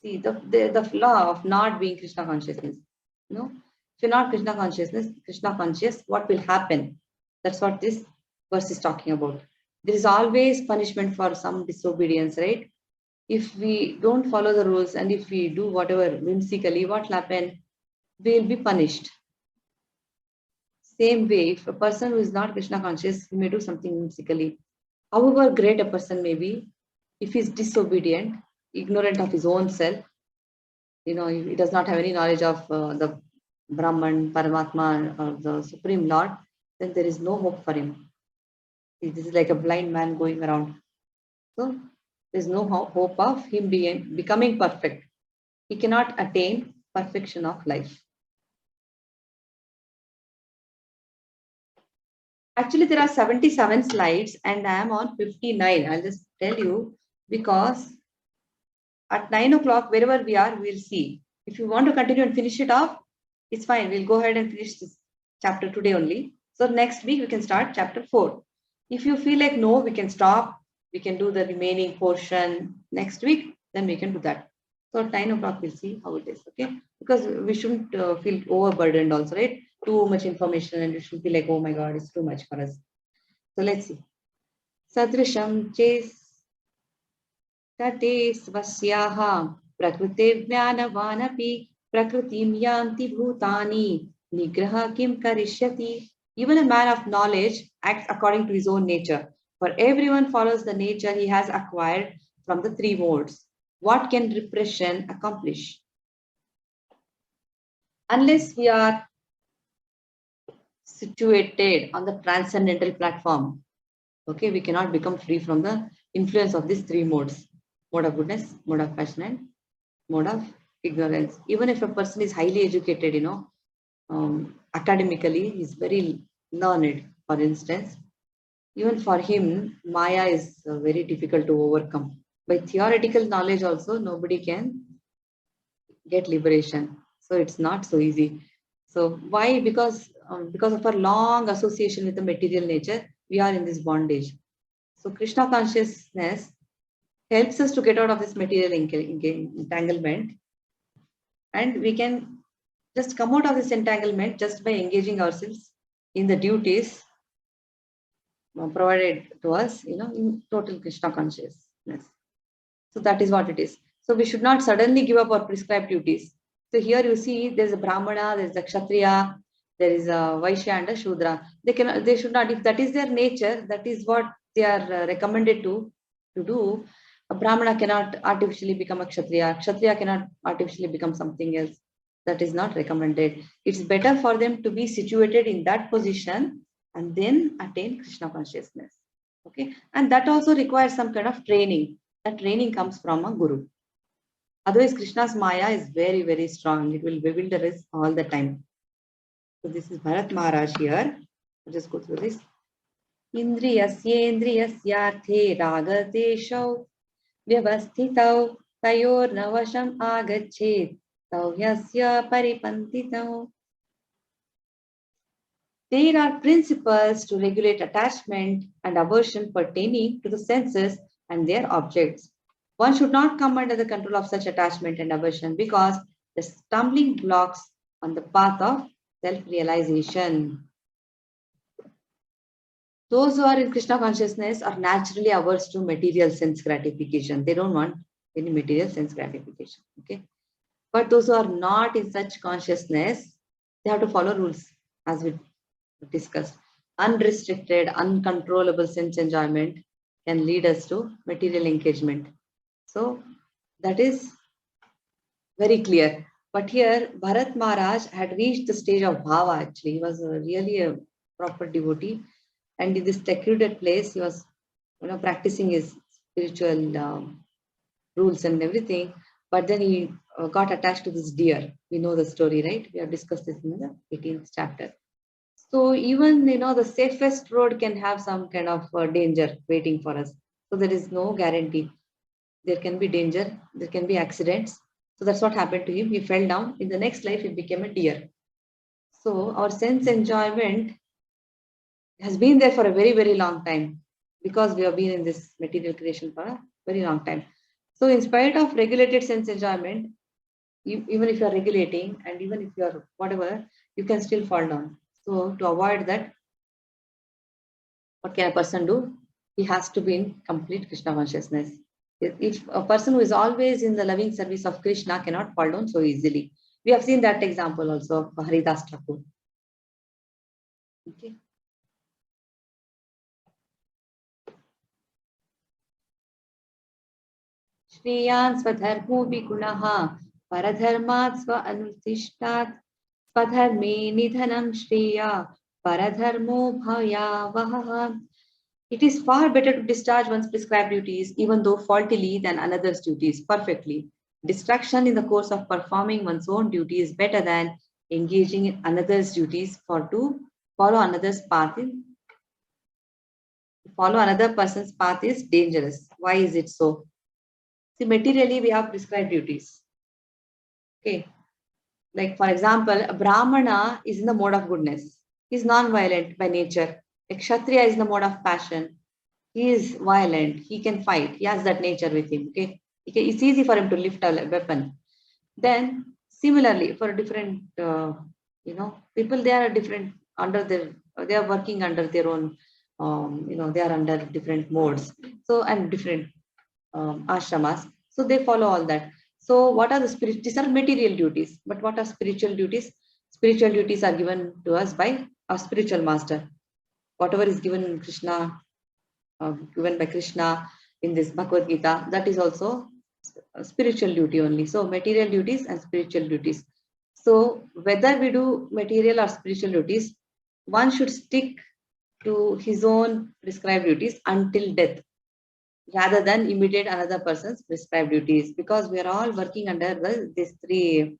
See, the law of not being Krishna consciousness. If you're not Krishna conscious, what will happen? That's what this verse is talking about. There is always punishment for some disobedience, right? If we don't follow the rules and if we do whatever whimsically, what will happen? We will be punished. Same way, if a person who is not Krishna conscious, he may do something whimsically. However great a person may be, if he is disobedient, ignorant of his own self, he does not have any knowledge of the Brahman, Paramatma, or the Supreme Lord, then there is no hope for him. This is like a blind man going around. So there is no hope of him becoming perfect. He cannot attain perfection of life. Actually, there are 77 slides and I am on 59. I'll just tell you because at 9 o'clock, wherever we are, we'll see. If you want to continue and finish it off, it's fine. We'll go ahead and finish this chapter today only. So next week, we can start chapter 4. If you feel like no, we can stop. We can do the remaining portion next week. Then we can do that. So at 9 o'clock, we'll see how it is. Okay. Because we shouldn't feel overburdened also, right? Too much information and you should be like, oh my God, it's too much for us. So let's see. Sadrisham Chase. Tate svasyaha prakrute jnanavanapi prakritim yanti bhutani nigraha kim karishyati. Even a man of knowledge acts according to his own nature. For everyone follows the nature he has acquired from the three modes. What can repression accomplish? Unless we are situated on the transcendental platform, okay, we cannot become free from the influence of these three modes. Mode of goodness, mode of passion, and mode of ignorance. Even if a person is highly educated, academically, he's very learned, for instance, even for him, Maya is very difficult to overcome. By theoretical knowledge also, nobody can get liberation. So it's not so easy. So why? Because of our long association with the material nature, we are in this bondage. So Krishna consciousness helps us to get out of this material entanglement, and we can just come out of this entanglement just by engaging ourselves in the duties provided to us, in total Krishna consciousness. So that is what it is. So we should not suddenly give up our prescribed duties. So here you see there's a Brahmana, there's a Kshatriya, there is a Vaishya and a Shudra. They should not, if that is their nature, that is what they are recommended to do. A Brahmana cannot artificially become a Kshatriya. Kshatriya cannot artificially become something else. That is not recommended. It's better for them to be situated in that position and then attain Krishna consciousness. Okay, and that also requires some kind of training. That training comes from a guru. Otherwise, Krishna's Maya is very, very strong. It will bewilder us all the time. So this is Bharat Maharaj here. I'll just go through this. Indriyasyendriyasyarthe ragadeshav vyavasthitau tayor navasham agachet tavyasya paripantitau. There are principles to regulate attachment and aversion pertaining to the senses and their objects. One should not come under the control of such attachment and aversion because the stumbling blocks on the path of self-realization. Those who are in Krishna consciousness are naturally averse to material sense gratification. They don't want any material sense gratification. Okay. But those who are not in such consciousness, they have to follow rules as we discussed. Unrestricted, uncontrollable sense enjoyment can lead us to material engagement. So that is very clear. But here, Bharat Maharaj had reached the stage of bhava actually. He was really a proper devotee. And in this secluded place, he was practicing his spiritual rules and everything. But then he got attached to this deer. We know the story, right? We have discussed this in the 18th chapter. So even, the safest road can have some kind of danger waiting for us. So there is no guarantee. There can be danger. There can be accidents. So that's what happened to him. He fell down. In the next life, he became a deer. So our sense enjoyment has been there for a very, very long time because we have been in this material creation for a very long time. So in spite of regulated sense enjoyment, even if you are regulating and even if you are whatever, you can still fall down. So to avoid that, what can a person do? He has to be in complete Krishna consciousness. If a person who is always in the loving service of Krishna cannot fall down so easily. We have seen that example also of Haridas Thakur. Okay. Shriyan swadharmo vigunaha paradharmat swa anutishtat swadharme nidhanam shriya paradharmo bhayavaha. It is far better to discharge one's prescribed duties, even though faultily, than another's duties perfectly. Distraction in the course of performing one's own duty is better than engaging in another's duties, for to follow another's path follow another person's path is dangerous. Why is it so? See, materially we have prescribed duties. Okay. Like for example, a Brahmana is in the mode of goodness. He is non-violent by nature. A Kshatriya is in the mode of passion. He is violent. He can fight. He has that nature with him. Okay. It's easy for him to lift a weapon. Then similarly, for different, people, they are different under their, they are working under their own, they are under different modes. So, and different ashramas. So they follow all that. So what are the spirit? These are material duties. But what are spiritual duties? Spiritual duties are given to us by our spiritual master. Whatever is given Krishna, given by Krishna in this Bhagavad-Gita, that is also a spiritual duty only. So material duties and spiritual duties. So whether we do material or spiritual duties, one should stick to his own prescribed duties until death, rather than imitate another person's prescribed duties, because we are all working under these three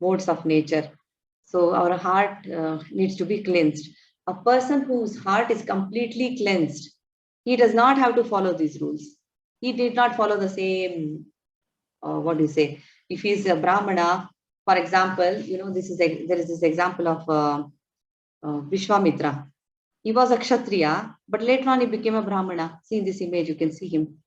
modes of nature. So our heart needs to be cleansed. A person whose heart is completely cleansed, he does not have to follow these rules. He did not follow the same, what do you say? If he is a Brahmana, for example, there is this example of Vishwamitra. He was a Kshatriya, but later on he became a Brahmana. See in this image, you can see him.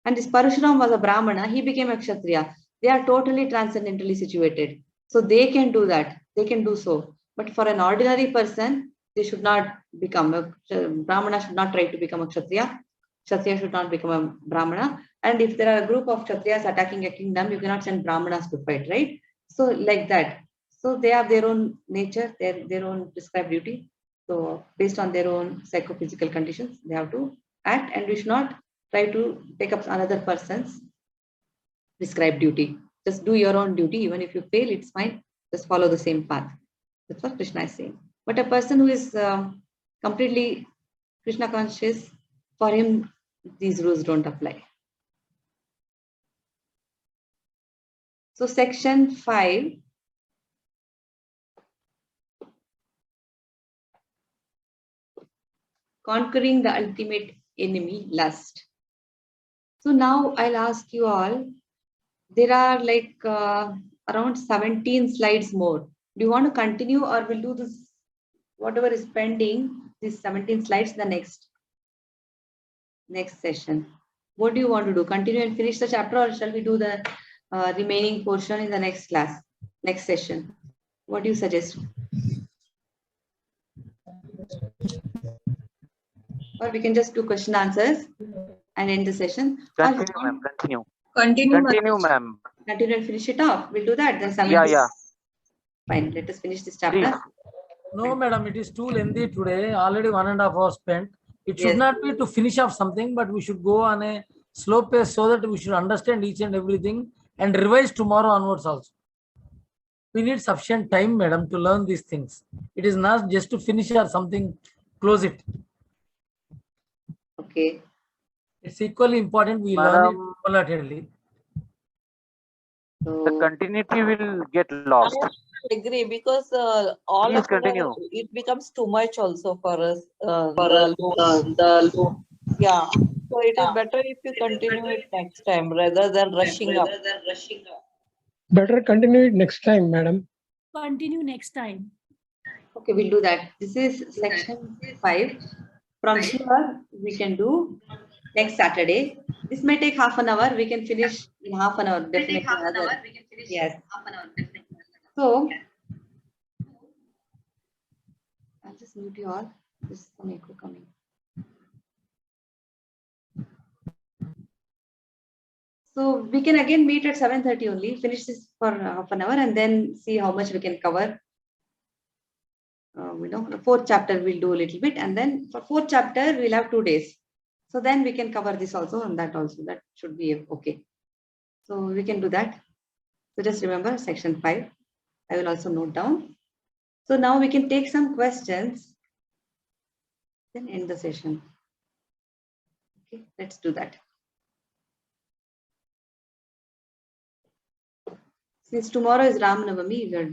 And this Parashuram was a Brahmana, he became a Kshatriya. They are totally transcendentally situated. So they can do that. They can do so. But for an ordinary person, they should not become a Brahmana, should not try to become a Kshatriya. Kshatriya should not become a Brahmana. And if there are a group of Kshatriyas attacking a kingdom, you cannot send Brahmanas to fight, right? So like that. So they have their own nature, their own prescribed duty. So based on their own psychophysical conditions, they have to act, and we should not try to take up another person's prescribed duty. Just do your own duty. Even if you fail, it's fine. Just follow the same path. That's what Krishna is saying. But a person who is completely Krishna conscious, for him, these rules don't apply. So section 5. Conquering the ultimate enemy, lust. So now I'll ask you all, there are like around 17 slides more. Do you want to continue, or we'll do this, whatever is pending, these 17 slides, the next session? What do you want to do? Continue and finish the chapter, or shall we do the remaining portion in the next class, next session? What do you suggest? Or we can just do question answers and end the session. Continue, ma'am. Continue. Continue, Ma'am. Continue and finish it off. We'll do that. Then 17. Yeah. Fine. Let us finish this chapter. Please. No, madam, it is too lengthy today. Already 1.5 hours spent. It should not be to finish off something, but we should go on a slow pace so that we should understand each and everything and revise tomorrow onwards also. We need sufficient time, madam, to learn these things. It is not just to finish or something, close it. Okay. It's equally important we learn it wholeheartedly. The continuity will get lost. I agree, because all Please of continue. it becomes too much also for us. Yeah. So it is better if you continue it next time rather than rushing up. Better continue it next time, madam. Continue next time. Okay, we'll do that. This is section 5. From here, we can do next Saturday. This may take half an hour. We can finish in half an hour. Definitely. Yes. So, I'll just mute you all. There's some echo coming. So we can again meet at 7:30 only. Finish this for half an hour and then see how much we can cover. the fourth chapter we'll do a little bit, and then for fourth chapter we'll have 2 days. So then we can cover this also and that also. That should be okay. So we can do that. So just remember section 5. I will also note down. So now we can take some questions, then end the session. Okay, let's do that. Since tomorrow is Ram Navami, we are